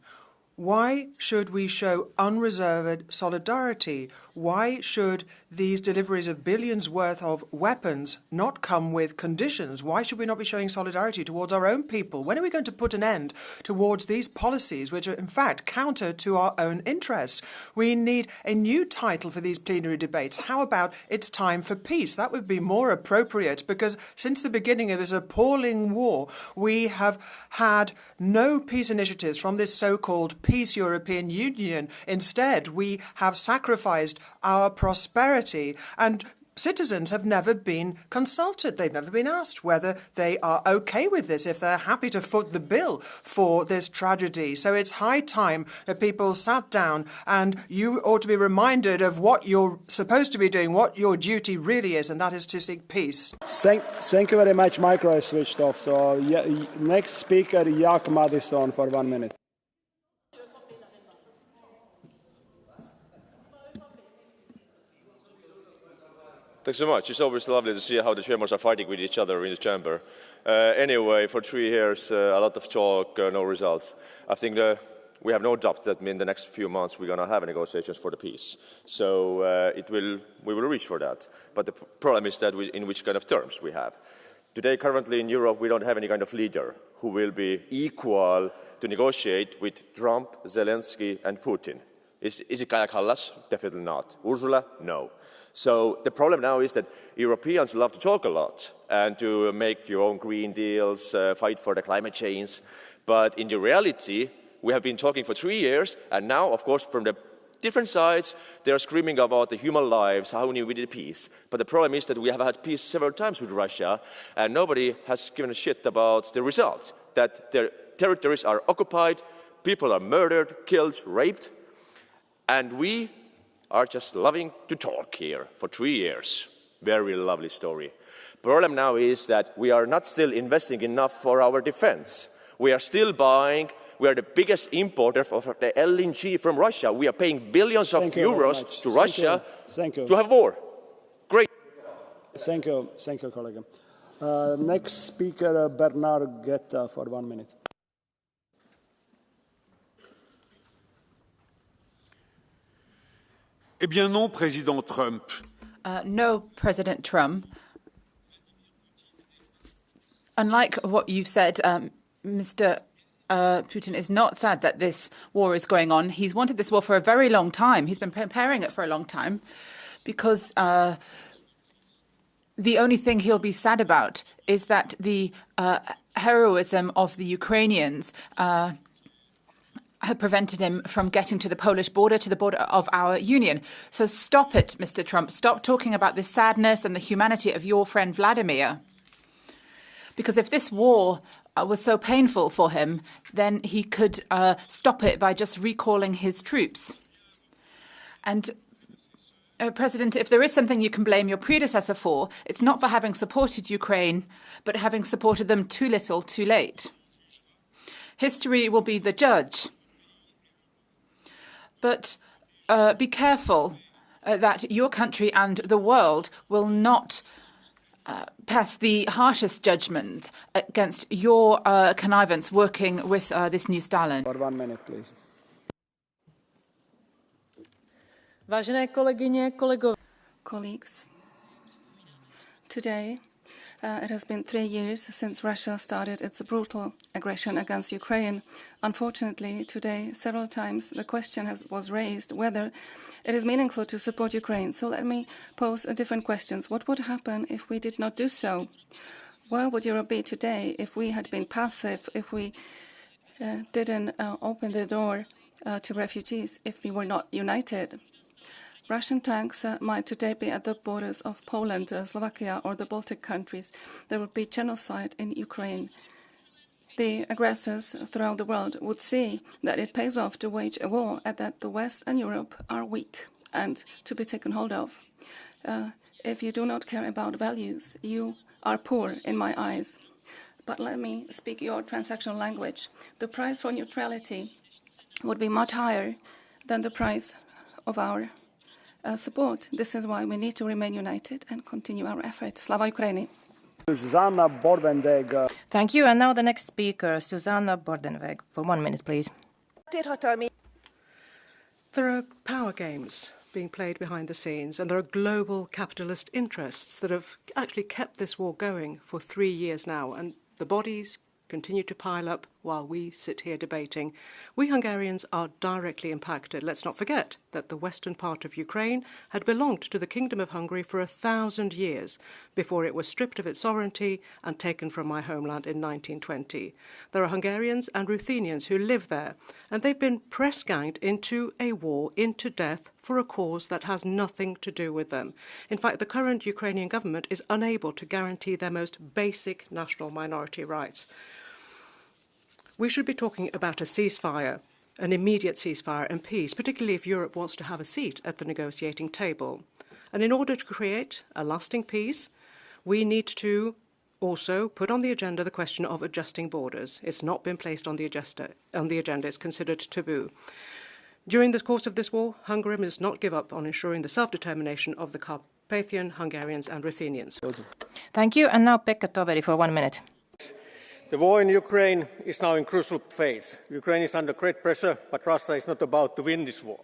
Why should we show unreserved solidarity? Why should these deliveries of billions worth of weapons not come with conditions? Why should we not be showing solidarity towards our own people? When are we going to put an end towards these policies which are in fact counter to our own interest? We need a new title for these plenary debates. How about It's Time for Peace? That would be more appropriate because since the beginning of this appalling war, we have had no peace initiatives from this so-called peace European Union. Instead, we have sacrificed our prosperity, and citizens have never been consulted. They've never been asked whether they are okay with this, if they're happy to foot the bill for this tragedy. So it's high time that people sat down, and you ought to be reminded of what you're supposed to be doing, what your duty really is, and that is to seek peace. Thank you very much. Micro is switched off. So next speaker, Jack Madison, for 1 minute. Thanks so much. It's always lovely to see how the chambers are fighting with each other in the chamber. Anyway, for 3 years, a lot of talk, no results. I think we have no doubt that in the next few months we're going to have negotiations for the peace. So we will reach for that. But the problem is that in which kind of terms we have. Today, currently in Europe, we don't have any kind of leader who will be equal to negotiate with Trump, Zelensky and Putin. Is it Kaja Kallas? Definitely not. Ursula? No. So the problem now is that Europeans love to talk a lot and to make your own green deals, fight for the climate change. But in the reality, we have been talking for 3 years, and now, of course, from the different sides, they are screaming about the human lives, how we need peace. But the problem is that we have had peace several times with Russia, and nobody has given a shit about the result, that their territories are occupied, people are murdered, killed, raped, and we are just loving to talk here for 3 years. Very lovely story. Problem now is that we are not still investing enough for our defense. We are still buying. We are the biggest importer of the LNG from Russia. We are paying billions of euros to Russia to have war. Great. Thank you, colleague. Next speaker, Bernard Guetta, for 1 minute. Eh bien non, Président Trump. No, President Trump. Unlike what you've said, Mr. Putin is not sad that this war is going on. He's wanted this war for a very long time. He's been preparing it for a long time because the only thing he'll be sad about is that the heroism of the Ukrainians had prevented him from getting to the Polish border, to the border of our union. So stop it, Mr. Trump. Stop talking about the sadness and the humanity of your friend Vladimir. Because if this war was so painful for him, then he could stop it by just recalling his troops. And, President, if there is something you can blame your predecessor for, it's not for having supported Ukraine, but having supported them too little, too late. History will be the judge. But be careful that your country and the world will not pass the harshest judgment against your connivance working with this new Stalin. For 1 minute, please. Vážené kolegyně, kolegové. Colleagues, today it has been 3 years since Russia started its brutal aggression against Ukraine. Unfortunately, today, several times, the question was raised whether it is meaningful to support Ukraine. So let me pose different questions. What would happen if we did not do so? Where would Europe be today if we had been passive, if we didn't open the door to refugees, if we were not united? Russian tanks might today be at the borders of Poland, Slovakia, or the Baltic countries. There would be genocide in Ukraine. The aggressors throughout the world would see that it pays off to wage a war and that the West and Europe are weak and to be taken hold of. If you do not care about values, you are poor in my eyes. But let me speak your transactional language. The price for neutrality would be much higher than the price of our support. This is why we need to remain united and continue our effort. Slava Ukraini. Susanna Bordenweg. Thank you. And now the next speaker, Susanna Bordenweg, for 1 minute, please. There are power games being played behind the scenes, and there are global capitalist interests that have actually kept this war going for 3 years now, and the bodies continue to pile up while we sit here debating. We Hungarians are directly impacted. Let's not forget that the western part of Ukraine had belonged to the Kingdom of Hungary for 1,000 years before it was stripped of its sovereignty and taken from my homeland in 1920. There are Hungarians and Ruthenians who live there, and they've been press-ganged into a war, into death, for a cause that has nothing to do with them. In fact, the current Ukrainian government is unable to guarantee their most basic national minority rights. We should be talking about a ceasefire, an immediate ceasefire and peace, particularly if Europe wants to have a seat at the negotiating table. And in order to create a lasting peace, we need to also put on the agenda the question of adjusting borders. It's not been placed on the agenda. It's considered taboo. During the course of this war, Hungary must not give up on ensuring the self-determination of the Carpathian Hungarians and Ruthenians. Thank you. And now Pekka Toveri for 1 minute. The war in Ukraine is now in crucial phase. Ukraine is under great pressure, but Russia is not about to win this war.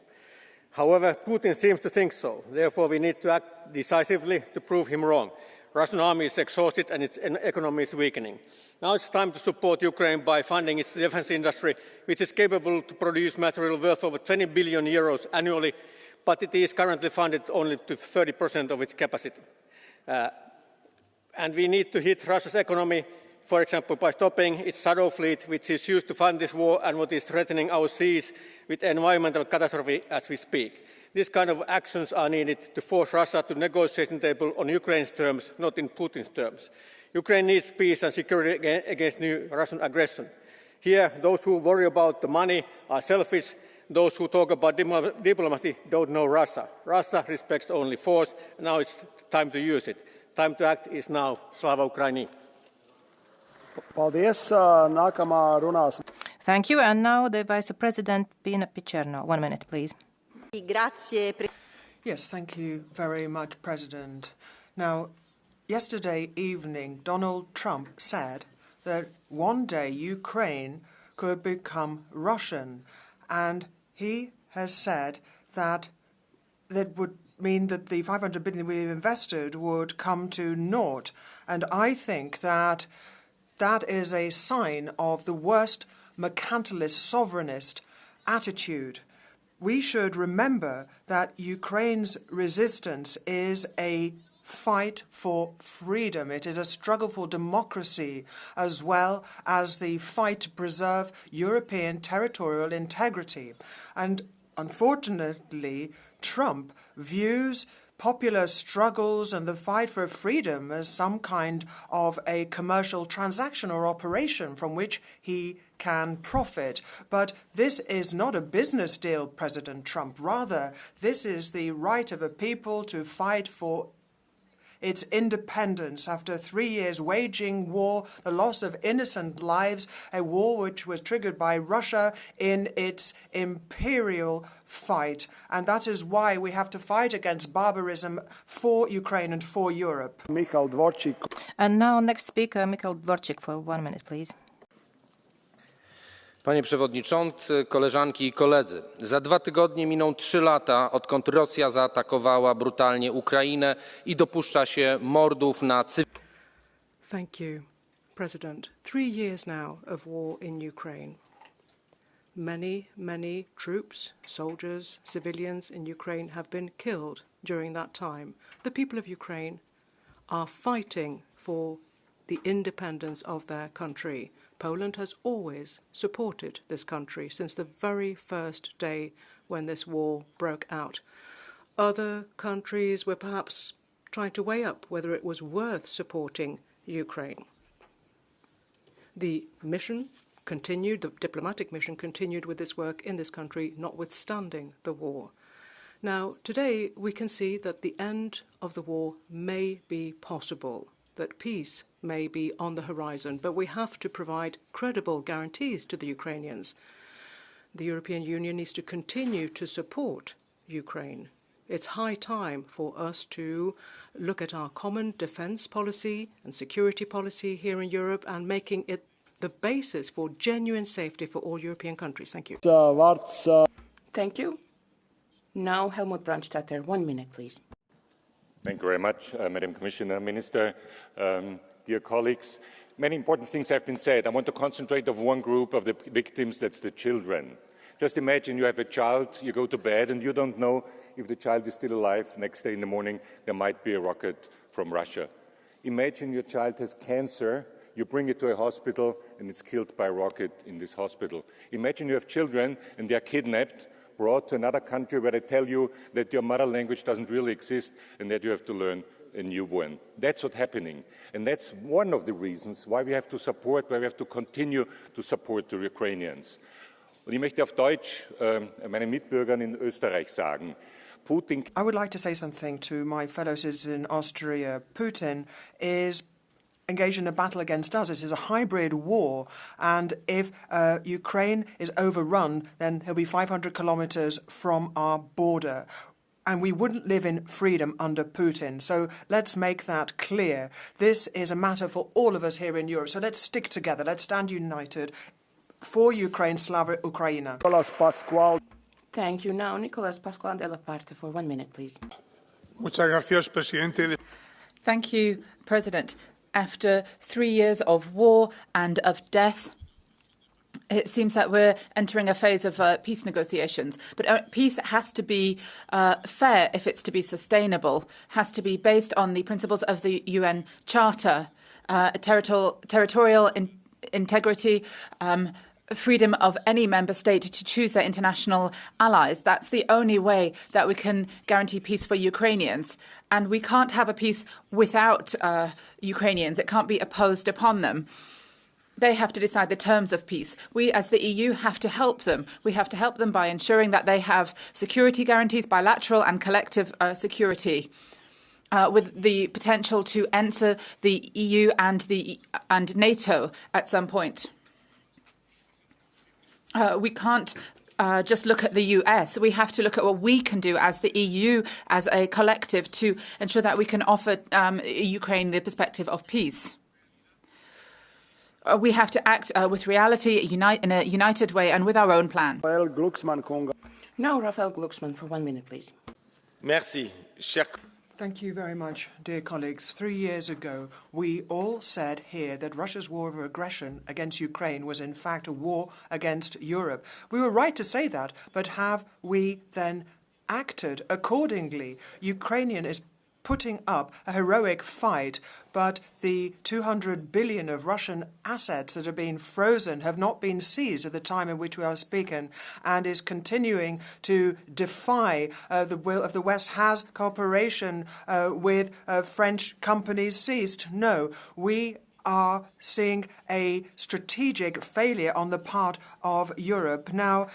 However, Putin seems to think so. Therefore, we need to act decisively to prove him wrong. Russian army is exhausted and its economy is weakening. Now it's time to support Ukraine by funding its defense industry, which is capable to produce material worth over 20 billion euros annually, but it is currently funded only to 30% of its capacity. And we need to hit Russia's economy, for example, by stopping its shadow fleet, which is used to fund this war and what is threatening our seas with environmental catastrophe as we speak. These kind of actions are needed to force Russia to negotiation table on Ukraine's terms, not in Putin's terms. Ukraine needs peace and security against new Russian aggression. Here, those who worry about the money are selfish. Those who talk about diplomacy don't know Russia. Russia respects only force, and now it's time to use it. Time to act is now. Slava Ukraini. Thank you. And now the Vice President, Pina Picerno. 1 minute, please. Yes, thank you very much, President. Now, yesterday evening, Donald Trump said that one day Ukraine could become Russian, and he has said that that would mean that the 500 billion we've invested would come to naught. And I think that that is a sign of the worst mercantilist, sovereignist attitude. We should remember that Ukraine's resistance is a fight for freedom. It is a struggle for democracy, as well as the fight to preserve European territorial integrity. And unfortunately, Trump views popular struggles and the fight for freedom as some kind of a commercial transaction or operation from which he can profit. But this is not a business deal, President Trump. Rather, this is the right of a people to fight for its independence after 3 years waging war, the loss of innocent lives, a war which was triggered by Russia in its imperial fight. And that is why we have to fight against barbarism for Ukraine and for Europe. And now next speaker, Mikhail Dvorchik, for 1 minute, please. Panie Przewodniczący, koleżanki i koledzy, za 2 tygodnie miną 3 lata, odkąd Rosja zaatakowała brutalnie Ukrainę i dopuszcza się mordów na cywilach. Thank you, President. 3 years now of war in Ukraine. Many troops, soldiers, civilians in Ukraine have been killed during that time. The people of Ukraine are fighting for the independence of their country. Poland has always supported this country since the very first day when this war broke out. Other countries were perhaps trying to weigh up whether it was worth supporting Ukraine. The mission continued, the diplomatic mission continued with this work in this country, notwithstanding the war. Now, today we can see that the end of the war may be possible, that peace may be on the horizon, but we have to provide credible guarantees to the Ukrainians. The European Union needs to continue to support Ukraine. It's high time for us to look at our common defence policy and security policy here in Europe and making it the basis for genuine safety for all European countries. Thank you. Thank you. Now, Helmut Brandstätter, 1 minute, please. Thank you very much, Madam Commissioner, Minister, dear colleagues. Many important things have been said. I want to concentrate on one group of the victims, that's the children. Just imagine you have a child, you go to bed and you don't know if the child is still alive. Next day in the morning, there might be a rocket from Russia. Imagine your child has cancer, you bring it to a hospital and it's killed by a rocket in this hospital. Imagine you have children and they are kidnapped, brought to another country where they tell you that your mother language doesn't really exist and that you have to learn a new one. That's what's happening. And that's one of the reasons why we have to support, why we have to continue to support the Ukrainians. Und ich möchte auf Deutsch meinen Mitbürgern in Österreich sagen, Putin... I would like to say something to my fellow citizen in Austria. Putin is engaged in a battle against us. This is a hybrid war, and if Ukraine is overrun, then he'll be 500 kilometers from our border. And we wouldn't live in freedom under Putin. So let's make that clear. This is a matter for all of us here in Europe. So let's stick together. Let's stand united for Ukraine, Slava Ukraina. Thank you. Now, Nicolas Pascual de la Parte for 1 minute, please. Muchas gracias, presidente. Thank you, President. After 3 years of war and of death, it seems that we're entering a phase of peace negotiations. But peace has to be fair if it's to be sustainable, has to be based on the principles of the UN Charter, territorial integrity, freedom of any member state to choose their international allies. That's the only way that we can guarantee peace for Ukrainians. And we can't have a peace without Ukrainians. It can't be imposed upon them. They have to decide the terms of peace. We, as the EU, have to help them. We have to help them by ensuring that they have security guarantees, bilateral and collective security, with the potential to enter the EU and NATO at some point. We can't just look at the US. We have to look at what we can do as the EU, as a collective, to ensure that we can offer Ukraine the perspective of peace. We have to act with reality, in a united way, and with our own plan. Now, Raphael Glucksmann for 1 minute, please. Merci. Thank you very much, dear colleagues. 3 years ago, we all said here that Russia's war of aggression against Ukraine was in fact a war against Europe. We were right to say that, but have we then acted accordingly? Ukrainian is putting up a heroic fight, but the 200 billion of Russian assets that are being frozen have not been seized at the time in which we are speaking, and is continuing to defy the will of the West. Has cooperation with French companies ceased? No. We are seeing a strategic failure on the part of Europe. Now,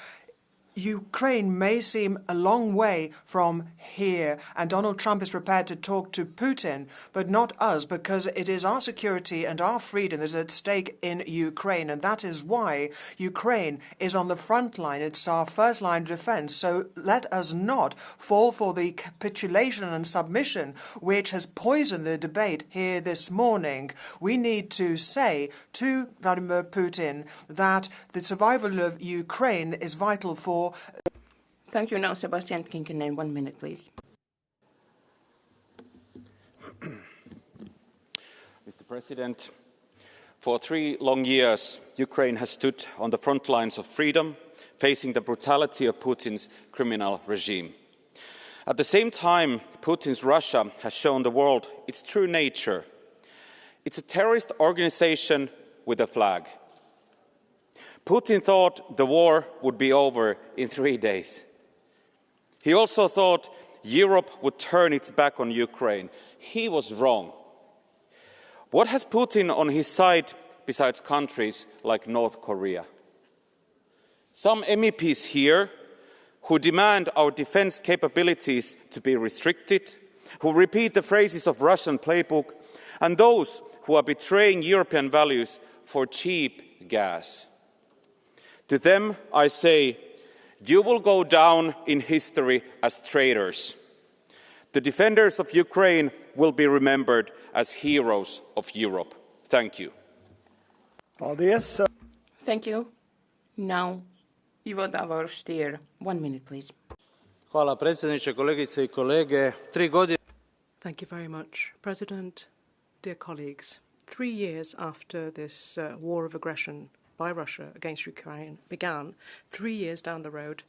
Ukraine may seem a long way from here, and Donald Trump is prepared to talk to Putin, but not us, because it is our security and our freedom that is at stake in Ukraine, and that is why Ukraine is on the front line. It's our first line of defense, so let us not fall for the capitulation and submission which has poisoned the debate here this morning. We need to say to Vladimir Putin that the survival of Ukraine is vital for... Thank you. Now, Sebastian Kinkinen, 1 minute, please. Mr. President, for 3 long years, Ukraine has stood on the front lines of freedom, facing the brutality of Putin's criminal regime. At the same time, Putin's Russia has shown the world its true nature. It's a terrorist organization with a flag. Putin thought the war would be over in 3 days. He also thought Europe would turn its back on Ukraine. He was wrong. What has Putin on his side besides countries like North Korea? Some MEPs here who demand our defense capabilities to be restricted, who repeat the phrases of Russian playbook, and those who are betraying European values for cheap gas. To them, I say, you will go down in history as traitors. The defenders of Ukraine will be remembered as heroes of Europe. Thank you. Thank you. Now, Ivo Davor Stier, 1 minute, please. Hvala predsjedniče, kolegice I kolege. 3 godine... Thank you very much, President. Dear colleagues, 3 years after this war of aggression by Russia against Ukraine began, 3 years down the road,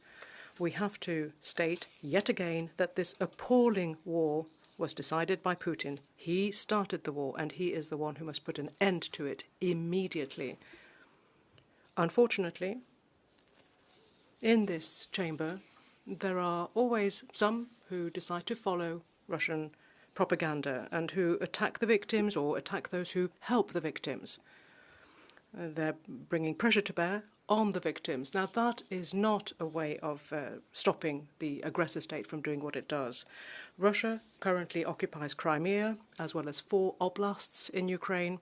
we have to state yet again that this appalling war was decided by Putin. He started the war, and he is the one who must put an end to it immediately. Unfortunately, in this chamber, there are always some who decide to follow Russian propaganda and who attack the victims or attack those who help the victims. They're bringing pressure to bear on the victims. Now, that is not a way of stopping the aggressor state from doing what it does. Russia currently occupies Crimea, as well as 4 oblasts in Ukraine.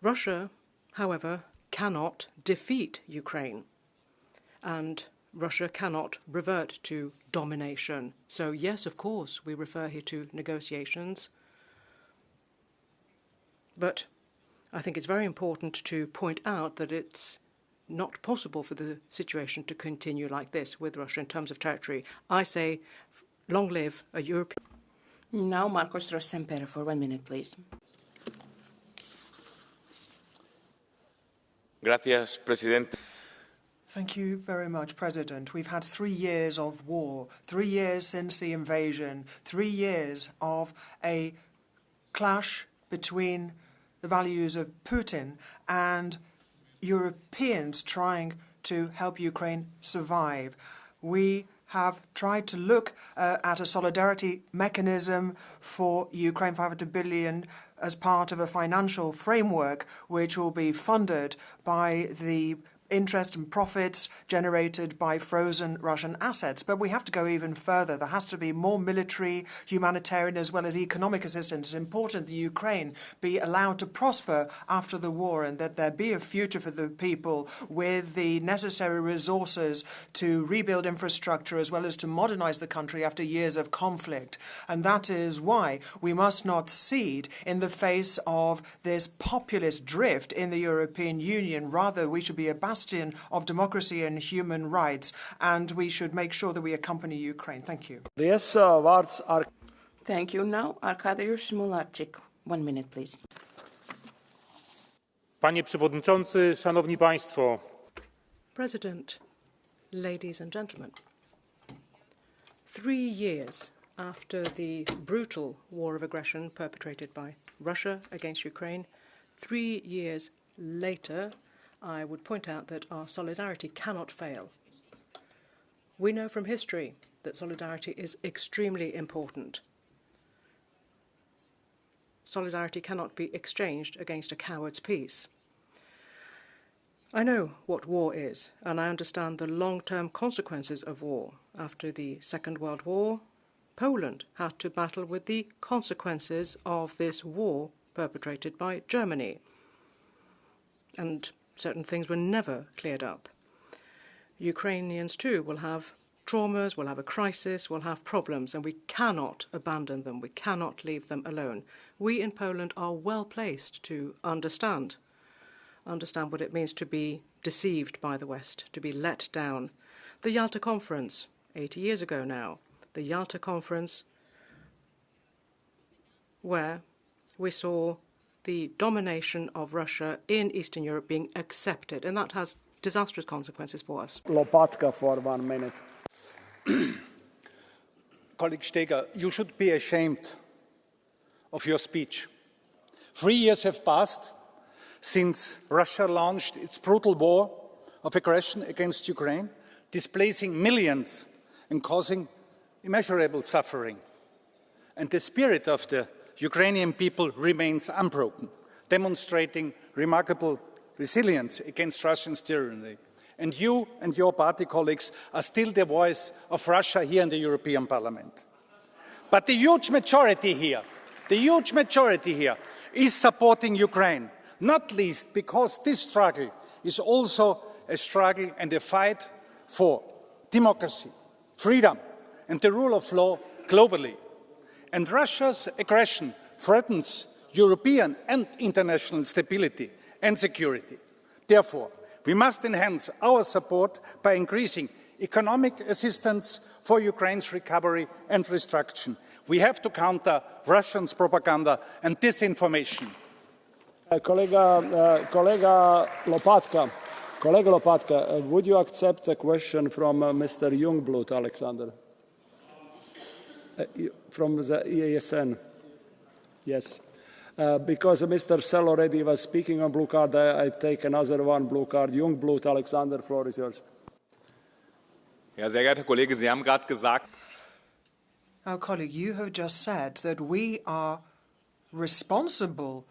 Russia, however, cannot defeat Ukraine, and Russia cannot revert to domination. So, yes, of course, we refer here to negotiations, but I think it's very important to point out that it's not possible for the situation to continue like this with Russia in terms of territory. I say, long live a European... Now, Marcos Rosemper, for 1 minute, please. Gracias, Presidente. Thank you very much, President. We've had 3 years of war, 3 years since the invasion, 3 years of a clash between the values of Putin and Europeans trying to help Ukraine survive. We have tried to look at a solidarity mechanism for Ukraine, 500 billion, as part of a financial framework which will be funded by the interest and profits generated by frozen Russian assets. But we have to go even further. There has to be more military, humanitarian, as well as economic assistance. It's important that Ukraine be allowed to prosper after the war and that there be a future for the people with the necessary resources to rebuild infrastructure as well as to modernize the country after years of conflict. And that is why we must not cede in the face of this populist drift in the European Union. Rather, we should be a bastion of democracy and human rights, and we should make sure that we accompany Ukraine. Thank you. Thank you. Now, Arkadiusz Mularczyk. 1 minute, please. Panie Przewodniczący, Szanowni Państwo. President, ladies and gentlemen, 3 years after the brutal war of aggression perpetrated by Russia against Ukraine, 3 years later, I would point out that our solidarity cannot fail. We know from history that solidarity is extremely important. Solidarity cannot be exchanged against a coward's peace. I know what war is, and I understand the long-term consequences of war. After the Second World War, Poland had to battle with the consequences of this war perpetrated by Germany. And certain things were never cleared up. Ukrainians too will have traumas, will have a crisis, will have problems, and we cannot abandon them. We cannot leave them alone. We in Poland are well placed to understand what it means to be deceived by the West, to be let down. The Yalta Conference, 80 years ago now, the Yalta Conference, where we saw the domination of Russia in Eastern Europe being accepted, and that has disastrous consequences for us. Lopatka for 1 minute. Colleague Steger, you should be ashamed of your speech. 3 years have passed since Russia launched its brutal war of aggression against Ukraine, displacing millions and causing immeasurable suffering. And the spirit of the Ukrainian people remains unbroken, demonstrating remarkable resilience against Russian tyranny. And you and your party colleagues are still the voice of Russia here in the European Parliament. But the huge majority here is supporting Ukraine, not least because this struggle is also a struggle and a fight for democracy, freedom, and the rule of law globally. And Russia's aggression threatens European and international stability and security. Therefore, we must enhance our support by increasing economic assistance for Ukraine's recovery and reconstruction. We have to counter Russia's propaganda and disinformation. Kolega Lopatka, would you accept a question from Mr. Jungblut, Alexander? From the EASN? Yes. Because Mr. Sell already was speaking on blue card, I take another one blue card. Jungblut, Alexander, floor is yours. Ja, sehr geehrter Kollege, Sie haben gerade gesagt. Our colleague, you have just said that we are responsible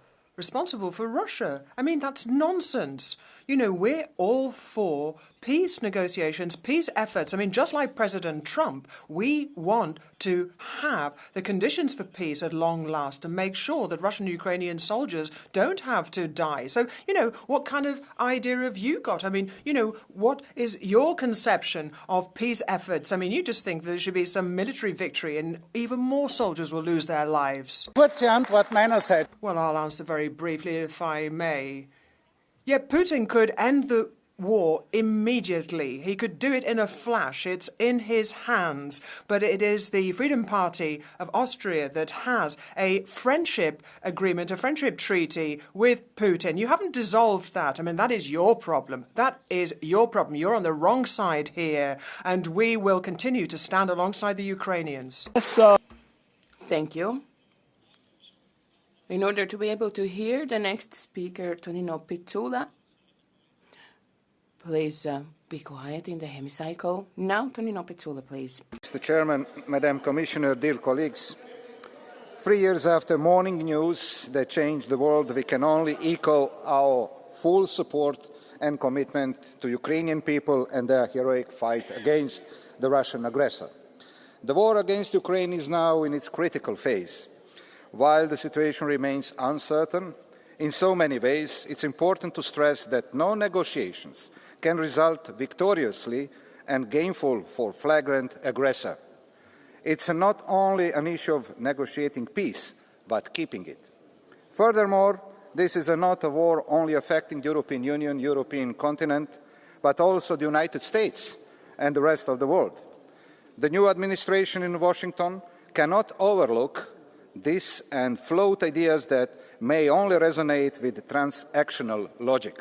for Russia. I mean, that's nonsense. You know, we're all for peace negotiations, peace efforts. I mean, just like President Trump, we want to have the conditions for peace at long last and make sure that Russian and Ukrainian soldiers don't have to die. So, you know, what kind of idea have you got? I mean, you know, what is your conception of peace efforts? I mean, you just think there should be some military victory and even more soldiers will lose their lives. Well, I'll answer very briefly, if I may. Yeah, Putin could end the war immediately. He could do it in a flash. It's in his hands. But it is the Freedom Party of Austria that has a friendship agreement, a friendship treaty with Putin. You haven't dissolved that. I mean, that is your problem. That is your problem. You're on the wrong side here. And we will continue to stand alongside the Ukrainians. Thank you. In order to be able to hear the next speaker, Tonino Pizzula, please be quiet in the hemicycle. Now, Tonino Pizzula, please. Mr. Chairman, Madam Commissioner, dear colleagues, 3 years after morning news that changed the world, we can only echo our full support and commitment to Ukrainian people and their heroic fight against the Russian aggressor. The war against Ukraine is now in its critical phase. While the situation remains uncertain in so many ways, it's important to stress that no negotiations can result victoriously and gainful for flagrant aggressor. It's not only an issue of negotiating peace, but keeping it. Furthermore, this is not a war only affecting the European Union, European continent, but also the United States and the rest of the world. The new administration in Washington cannot overlook this and float ideas that may only resonate with transactional logic.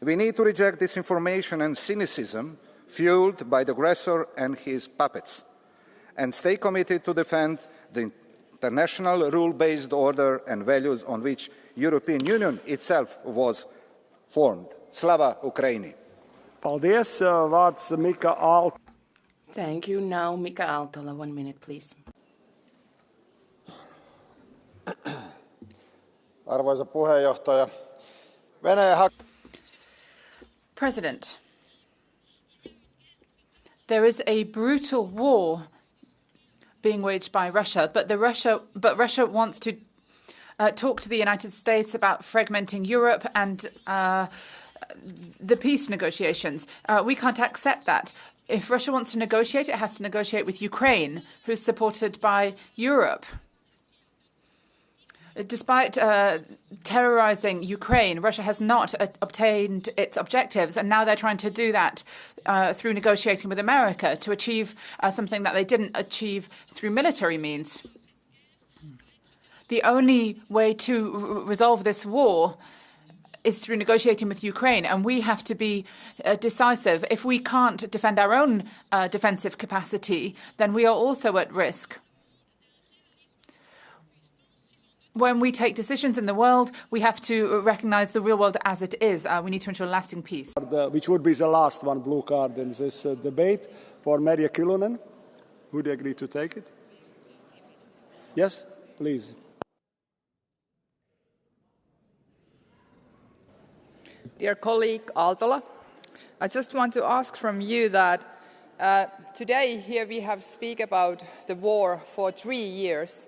We need to reject disinformation and cynicism fueled by the aggressor and his puppets, and stay committed to defend the international rule-based order and values on which the European Union itself was formed. Slava Ukraini. Paldies, vārds Mika Aalto. Thank you. Now, Mika Aaltola, 1 minute, please. Arvoisa puheenjohtaja, President, there is a brutal war being waged by Russia, but Russia wants to talk to the United States about fragmenting Europe and the peace negotiations. We can't accept that. If Russia wants to negotiate, it has to negotiate with Ukraine, who's supported by Europe. Despite terrorizing Ukraine, Russia has not obtained its objectives, and now they're trying to do that through negotiating with America to achieve something that they didn't achieve through military means. The only way to resolve this war is through negotiating with Ukraine, and we have to be decisive. If we can't defend our own defensive capacity, then we are also at risk. When we take decisions in the world, we have to recognize the real world as it is. We need to ensure lasting peace. Which would be the last one blue card in this debate for Merja Kyllönen. Would you agree to take it? Yes, please. Dear colleague Aaltola, I just want to ask from you that today here we have speak about the war for 3 years,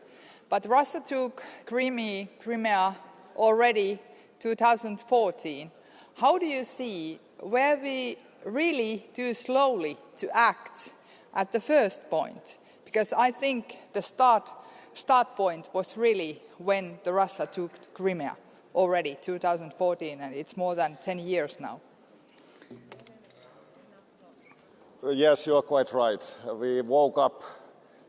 but Russia took Crimea already 2014. How do you see where we really too slowly to act at the first point? Because I think the start point was really when the Russia took Crimea. Already 2014, and it's more than 10 years now. Yes, you are quite right. We woke up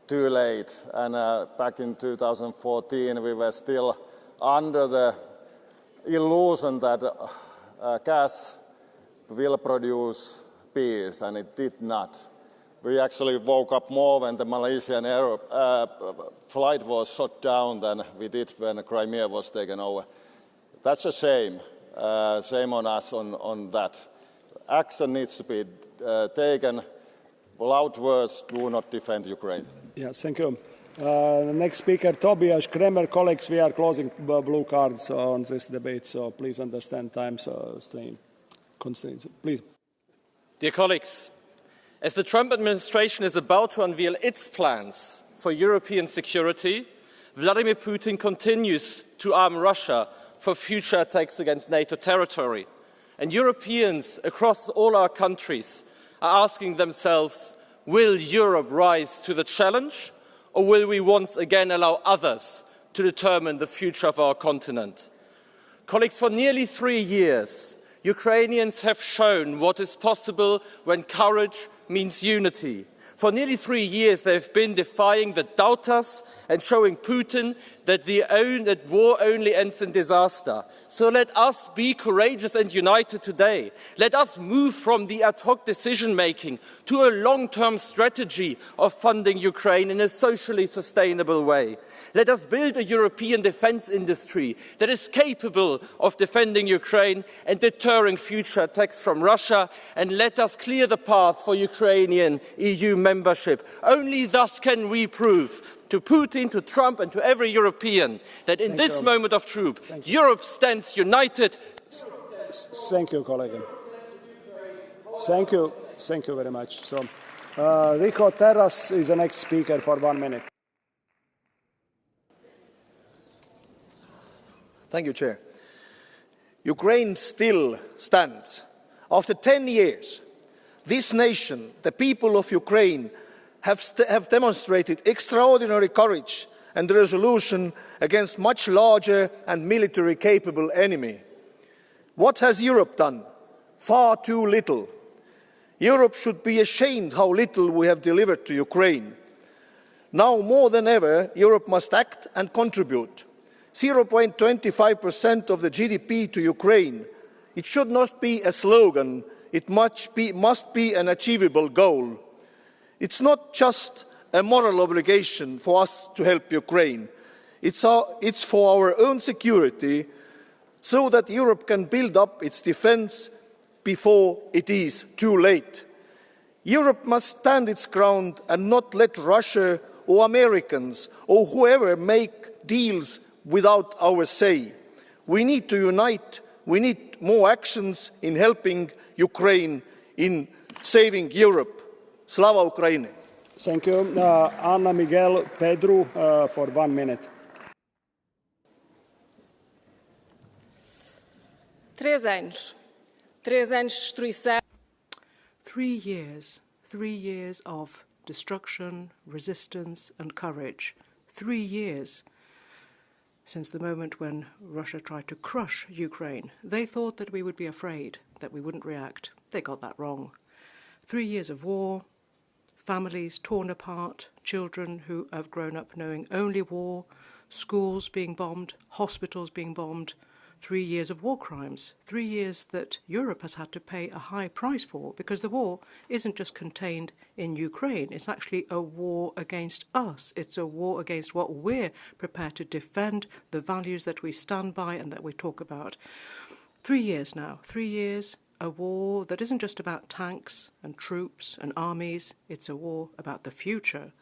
too late, and back in 2014 we were still under the illusion that gas will produce peace, and it did not. We actually woke up more when the Malaysian flight was shot down than we did when Crimea was taken over. That's a shame. Shame on us on that. Action needs to be taken. Loud words do not defend Ukraine. Yes, thank you. The next speaker, Tobias Kremer. Colleagues, we are closing blue cards on this debate, so please understand times constraints. Please. Dear colleagues, as the Trump administration is about to unveil its plans for European security, Vladimir Putin continues to arm Russia for future attacks against NATO territory. And Europeans across all our countries are asking themselves, will Europe rise to the challenge, or will we once again allow others to determine the future of our continent? Colleagues, for nearly 3 years, Ukrainians have shown what is possible when courage means unity. For nearly 3 years, they have been defying the doubters and showing Putin that war only ends in disaster. So let us be courageous and united today. Let us move from the ad hoc decision-making to a long-term strategy of funding Ukraine in a socially sustainable way. Let us build a European defense industry that is capable of defending Ukraine and deterring future attacks from Russia, and let us clear the path for Ukrainian EU membership. Only thus can we prove to Putin, to Trump and to every European that in this moment of truth, Europe stands united. Thank you, colleague. Thank you very much. So, Rico Terras is the next speaker for 1 minute. Thank you, Chair. Ukraine still stands. After 10 years, this nation, the people of Ukraine, have demonstrated extraordinary courage and resolution against much larger and military capable enemy. What has Europe done? Far too little. Europe should be ashamed how little we have delivered to Ukraine. Now more than ever, Europe must act and contribute. 0.25% of the GDP to Ukraine. It should not be a slogan. It must be an achievable goal. It's not just a moral obligation for us to help Ukraine. It's for our own security, so that Europe can build up its defense before it is too late. Europe must stand its ground and not let Russia or Americans or whoever make deals without our say. We need to unite. We need need more actions in helping Ukraine in saving Europe. Slava Ukraini. Thank you. Anna Miguel Pedro for 1 minute. 3 anos. 3 anos de destruição. 3 years. 3 years of destruction, resistance and courage. 3 years since the moment when Russia tried to crush Ukraine. They thought that we would be afraid, that we wouldn't react. They got that wrong. 3 years of war, families torn apart, children who have grown up knowing only war, schools being bombed, hospitals being bombed, 3 years of war crimes, 3 years that Europe has had to pay a high price for, because the war isn't just contained in Ukraine, it's actually a war against us. It's a war against what we're prepared to defend, the values that we stand by and that we talk about. 3 years now, 3 years, a war that isn't just about tanks and troops and armies, it's a war about the future.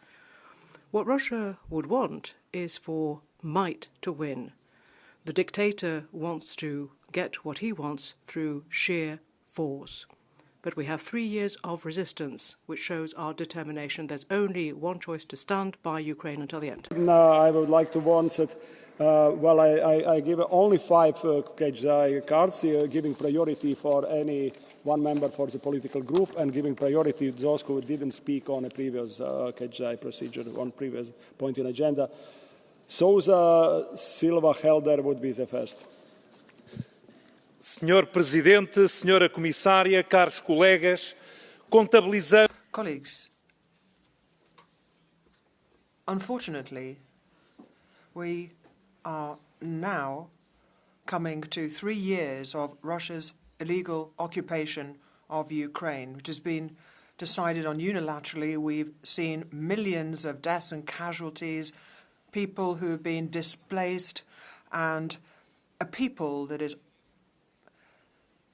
What Russia would want is for might to win. The dictator wants to get what he wants through sheer force. But we have 3 years of resistance, which shows our determination. There's only one choice: to stand by Ukraine until the end. I would like to warn that, I give only 5 KGI cards, giving priority for any one member for the political group and giving priority to those who didn't speak on a previous KGI procedure, on previous point in agenda. Sousa Silva Helder would be the first. Senhor Presidente, Senhora Comissária, caros colegas, contabilizando... Colleagues, unfortunately, we are now coming to 3 years of Russia's illegal occupation of Ukraine, which has been decided on unilaterally. We've seen millions of deaths and casualties, people who have been displaced, and a people that is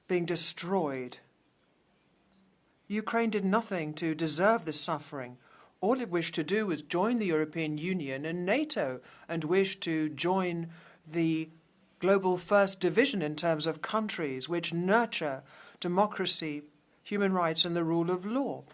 being destroyed. Ukraine did nothing to deserve this suffering. All it wished to do was join the European Union and NATO, and wished to join the global first division in terms of countries which nurture democracy, human rights and the rule of law.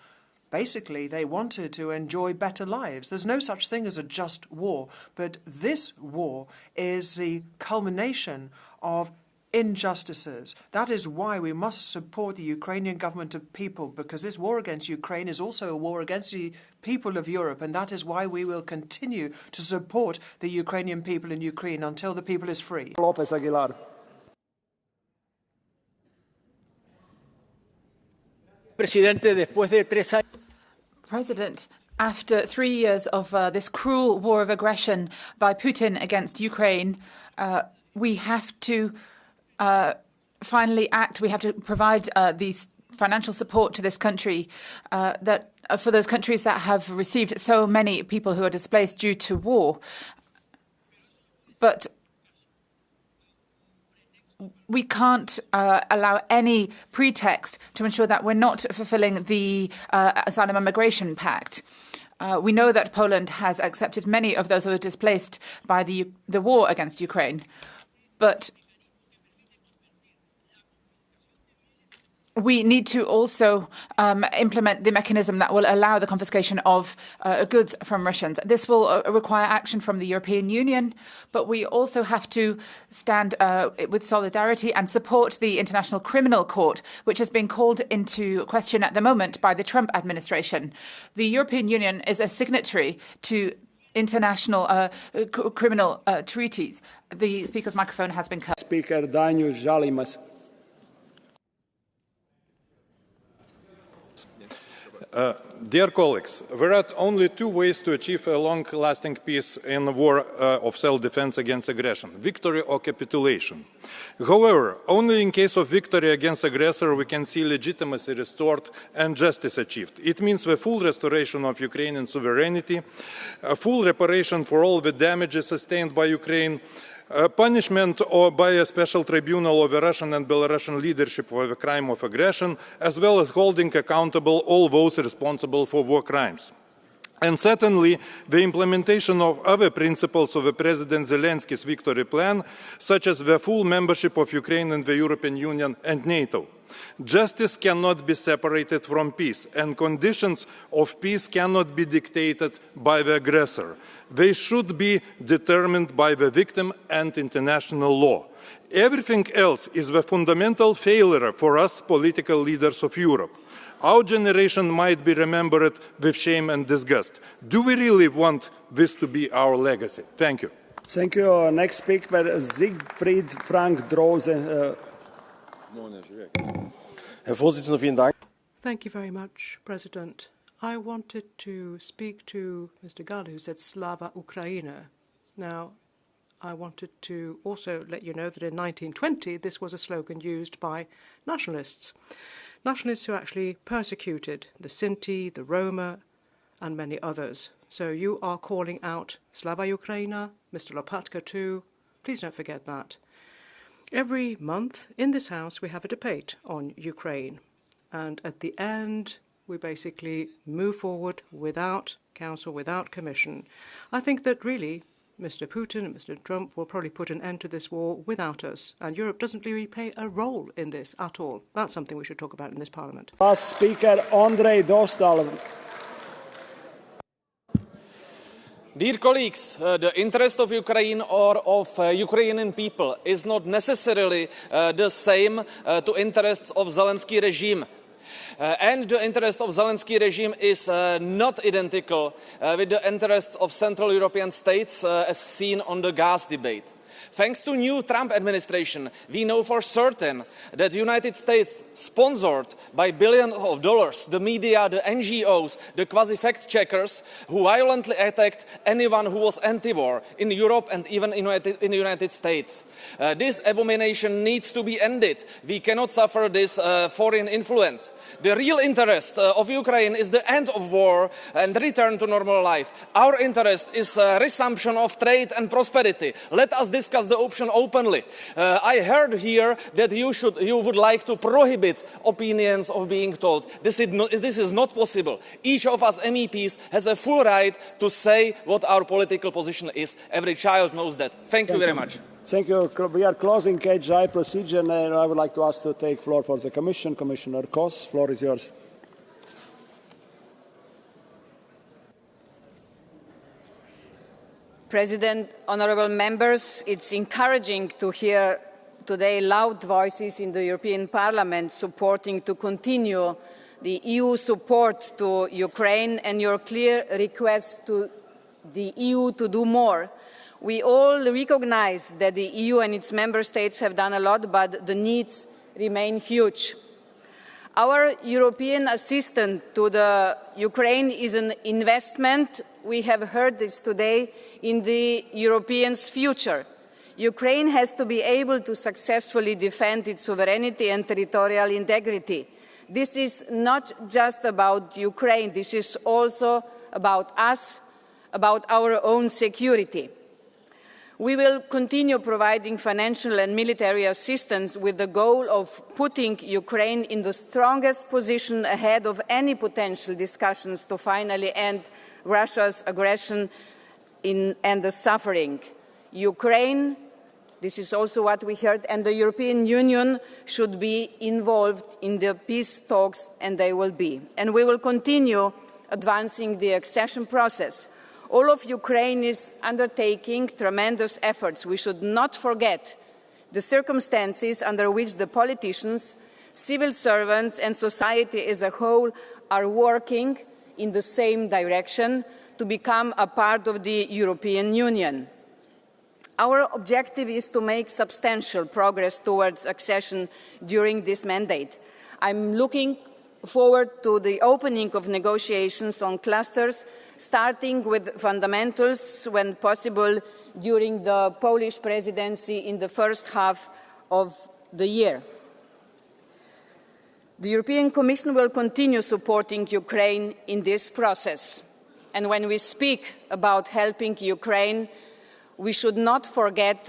Basically, they wanted to enjoy better lives. There's no such thing as a just war, but this war is the culmination of injustices. That is why we must support the Ukrainian government and people, because this war against Ukraine is also a war against the people of Europe, and that is why we will continue to support the Ukrainian people in Ukraine until the people is free. López Aguilar. President, after 3 years of this cruel war of aggression by Putin against Ukraine, we have to finally act. We have to provide the financial support to this country for those countries that have received so many people who are displaced due to war. But we can't allow any pretext to ensure that we're not fulfilling the Asylum and Migration Pact. We know that Poland has accepted many of those who were displaced by the war against Ukraine, but we need to also implement the mechanism that will allow the confiscation of goods from Russians. This will require action from the European Union, but we also have to stand with solidarity and support the International Criminal Court, which has been called into question at the moment by the Trump administration. The European Union is a signatory to international criminal treaties. The speaker's microphone has been cut. Speaker Dainius Žalimas. Dear colleagues, there are only 2 ways to achieve a long-lasting peace in a war of self-defense against aggression: victory or capitulation. However, only in case of victory against aggressor we can see legitimacy restored and justice achieved. It means the full restoration of Ukrainian sovereignty, a full reparation for all the damages sustained by Ukraine, punishment or by a special tribunal of the Russian and Belarusian leadership for the crime of aggression, as well as holding accountable all those responsible for war crimes. And secondly, the implementation of other principles of President Zelensky's victory plan, such as the full membership of Ukraine in the European Union and NATO. Justice cannot be separated from peace, and conditions of peace cannot be dictated by the aggressor. They should be determined by the victim and international law. Everything else is the fundamental failure for us political leaders of Europe. Our generation might be remembered with shame and disgust. Do we really want this to be our legacy? Thank you. Thank you. Next speaker, Siegfried Frank Drosen. Thank you very much, President. I wanted to speak to Mr. Gall, who said Slava Ukraina. Now, I wanted to also let you know that in 1920, this was a slogan used by nationalists. Nationalists who actually persecuted the Sinti, the Roma, and many others. So you are calling out Slava Ukraina, Mr. Lopatka too. Please don't forget that. Every month in this House we have a debate on Ukraine. And at the end, we basically move forward without Council, without Commission. I think that really Mr. Putin and Mr. Trump will probably put an end to this war without us, and Europe doesn't really play a role in this at all. That's something we should talk about in this Parliament. Last speaker, Andrei Dostal. Dear colleagues, the interest of Ukraine or of Ukrainian people is not necessarily the same to interests of Zelensky regime. And the interest of Zelensky regime is not identical with the interests of Central European states as seen on the gas debate. Thanks to new Trump administration, we know for certain that the United States, sponsored by billions of dollars, the media, the NGOs, the quasi-fact-checkers, who violently attacked anyone who was anti-war in Europe and even in the United States. This abomination needs to be ended. We cannot suffer this foreign influence. The real interest of Ukraine is the end of war and return to normal life. Our interest is resumption of trade and prosperity. Let us discuss the option openly. I heard here that you would like to prohibit opinions of being told. This is not possible. Each of us MEPs has a full right to say what our political position is. Every child knows that. Thank you very much. Thank you. We are closing KGI procedure, and I would like to ask to take floor for the Commission. Commissioner Kos, floor is yours. President, honourable members, it's encouraging to hear today loud voices in the European Parliament supporting to continue the EU support to Ukraine and your clear request to the EU to do more. We all recognise that the EU and its member states have done a lot, but the needs remain huge. Our European assistance to the Ukraine is an investment, we have heard this today, in the Europeans' future. Ukraine has to be able to successfully defend its sovereignty and territorial integrity. This is not just about Ukraine, this is also about us, about our own security. We will continue providing financial and military assistance with the goal of putting Ukraine in the strongest position ahead of any potential discussions to finally end Russia's aggression and the suffering. Ukraine, this is also what we heard, and the European Union should be involved in the peace talks, and they will be. And we will continue advancing the accession process. All of Ukraine is undertaking tremendous efforts. We should not forget the circumstances under which the politicians, civil servants and society as a whole are working in the same direction to become a part of the European Union. Our objective is to make substantial progress towards accession during this mandate. I'm looking forward to the opening of negotiations on clusters, starting with fundamentals when possible during the Polish presidency in the first half of the year. The European Commission will continue supporting Ukraine in this process. And when we speak about helping Ukraine, we should not forget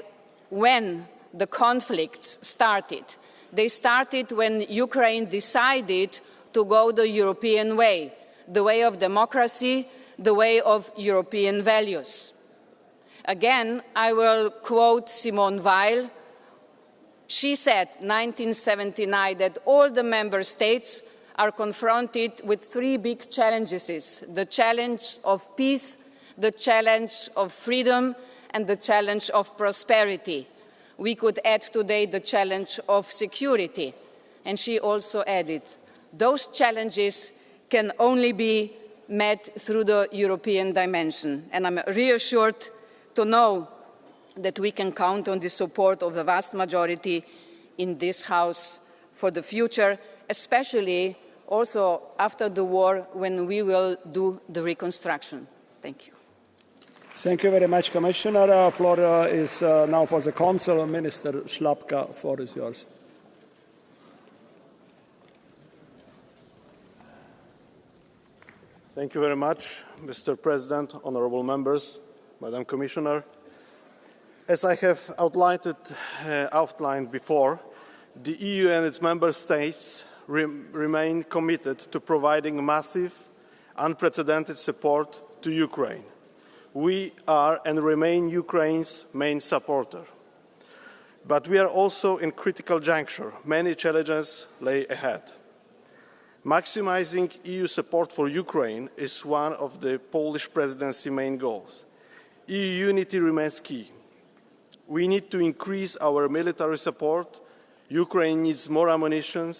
when the conflicts started. They started when Ukraine decided to go the European way, the way of democracy, the way of European values. Again, I will quote Simone Weil. She said in 1979 that all the member states are confronted with three big challenges: the challenge of peace, the challenge of freedom, and the challenge of prosperity. We could add today the challenge of security. And she also added, those challenges can only be met through the European dimension. And I'm reassured to know that we can count on the support of the vast majority in this House for the future, especially also after the war when we will do the reconstruction. Thank you. Thank you very much, Commissioner. Floor is now for the Council. Minister Šlapka, floor is yours. Thank you very much, Mr. President, honourable members, Madam Commissioner. As I have outlined before, the EU and its member states remain committed to providing massive, unprecedented support to Ukraine. We are and remain Ukraine's main supporter. But we are also in critical juncture. Many challenges lay ahead. Maximizing EU support for Ukraine is one of the Polish presidency's main goals. EU unity remains key. We need to increase our military support. Ukraine needs more ammunition,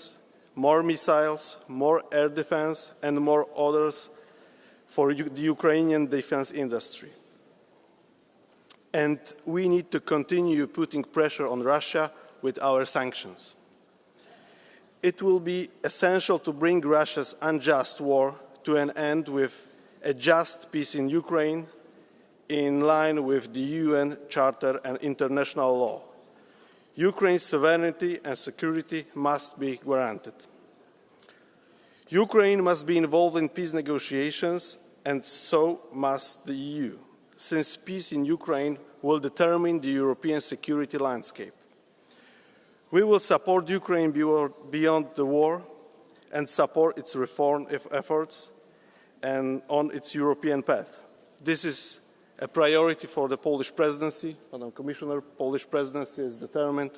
more missiles, more air defense, and more orders for the Ukrainian defense industry. And we need to continue putting pressure on Russia with our sanctions. It will be essential to bring Russia's unjust war to an end with a just peace in Ukraine, in line with the UN Charter and international law. Ukraine's sovereignty and security must be guaranteed. Ukraine must be involved in peace negotiations, and so must the EU, since peace in Ukraine will determine the European security landscape. We will support Ukraine beyond the war and support its reform efforts and on its European path. This is a priority for the Polish presidency. Madam Commissioner, the Polish presidency is determined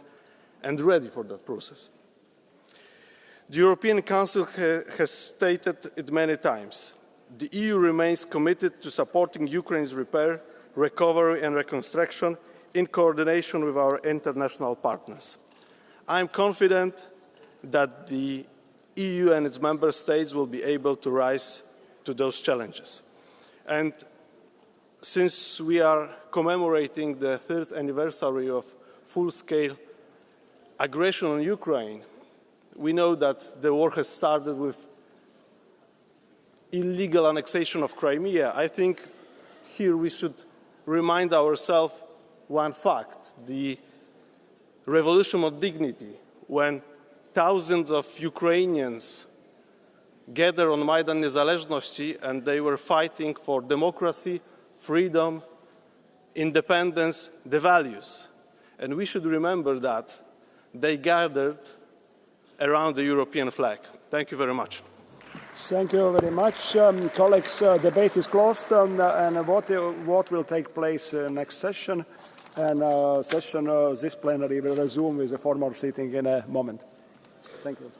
and ready for that process. The European Council has stated it many times. The EU remains committed to supporting Ukraine's repair, recovery and reconstruction in coordination with our international partners. I am confident that the EU and its member states will be able to rise to those challenges. And since we are commemorating the 3rd anniversary of full-scale aggression on Ukraine, we know that the war has started with illegal annexation of Crimea. I think here we should remind ourselves one fact: the revolution of dignity, when thousands of Ukrainians gathered on Maidan Niezależności and they were fighting for democracy, freedom, independence, the values. And we should remember that they gathered around the European flag. Thank you very much. Thank you very much. Colleagues, debate is closed, and what will take place next session? And this plenary will resume with a formal sitting in a moment. Thank you.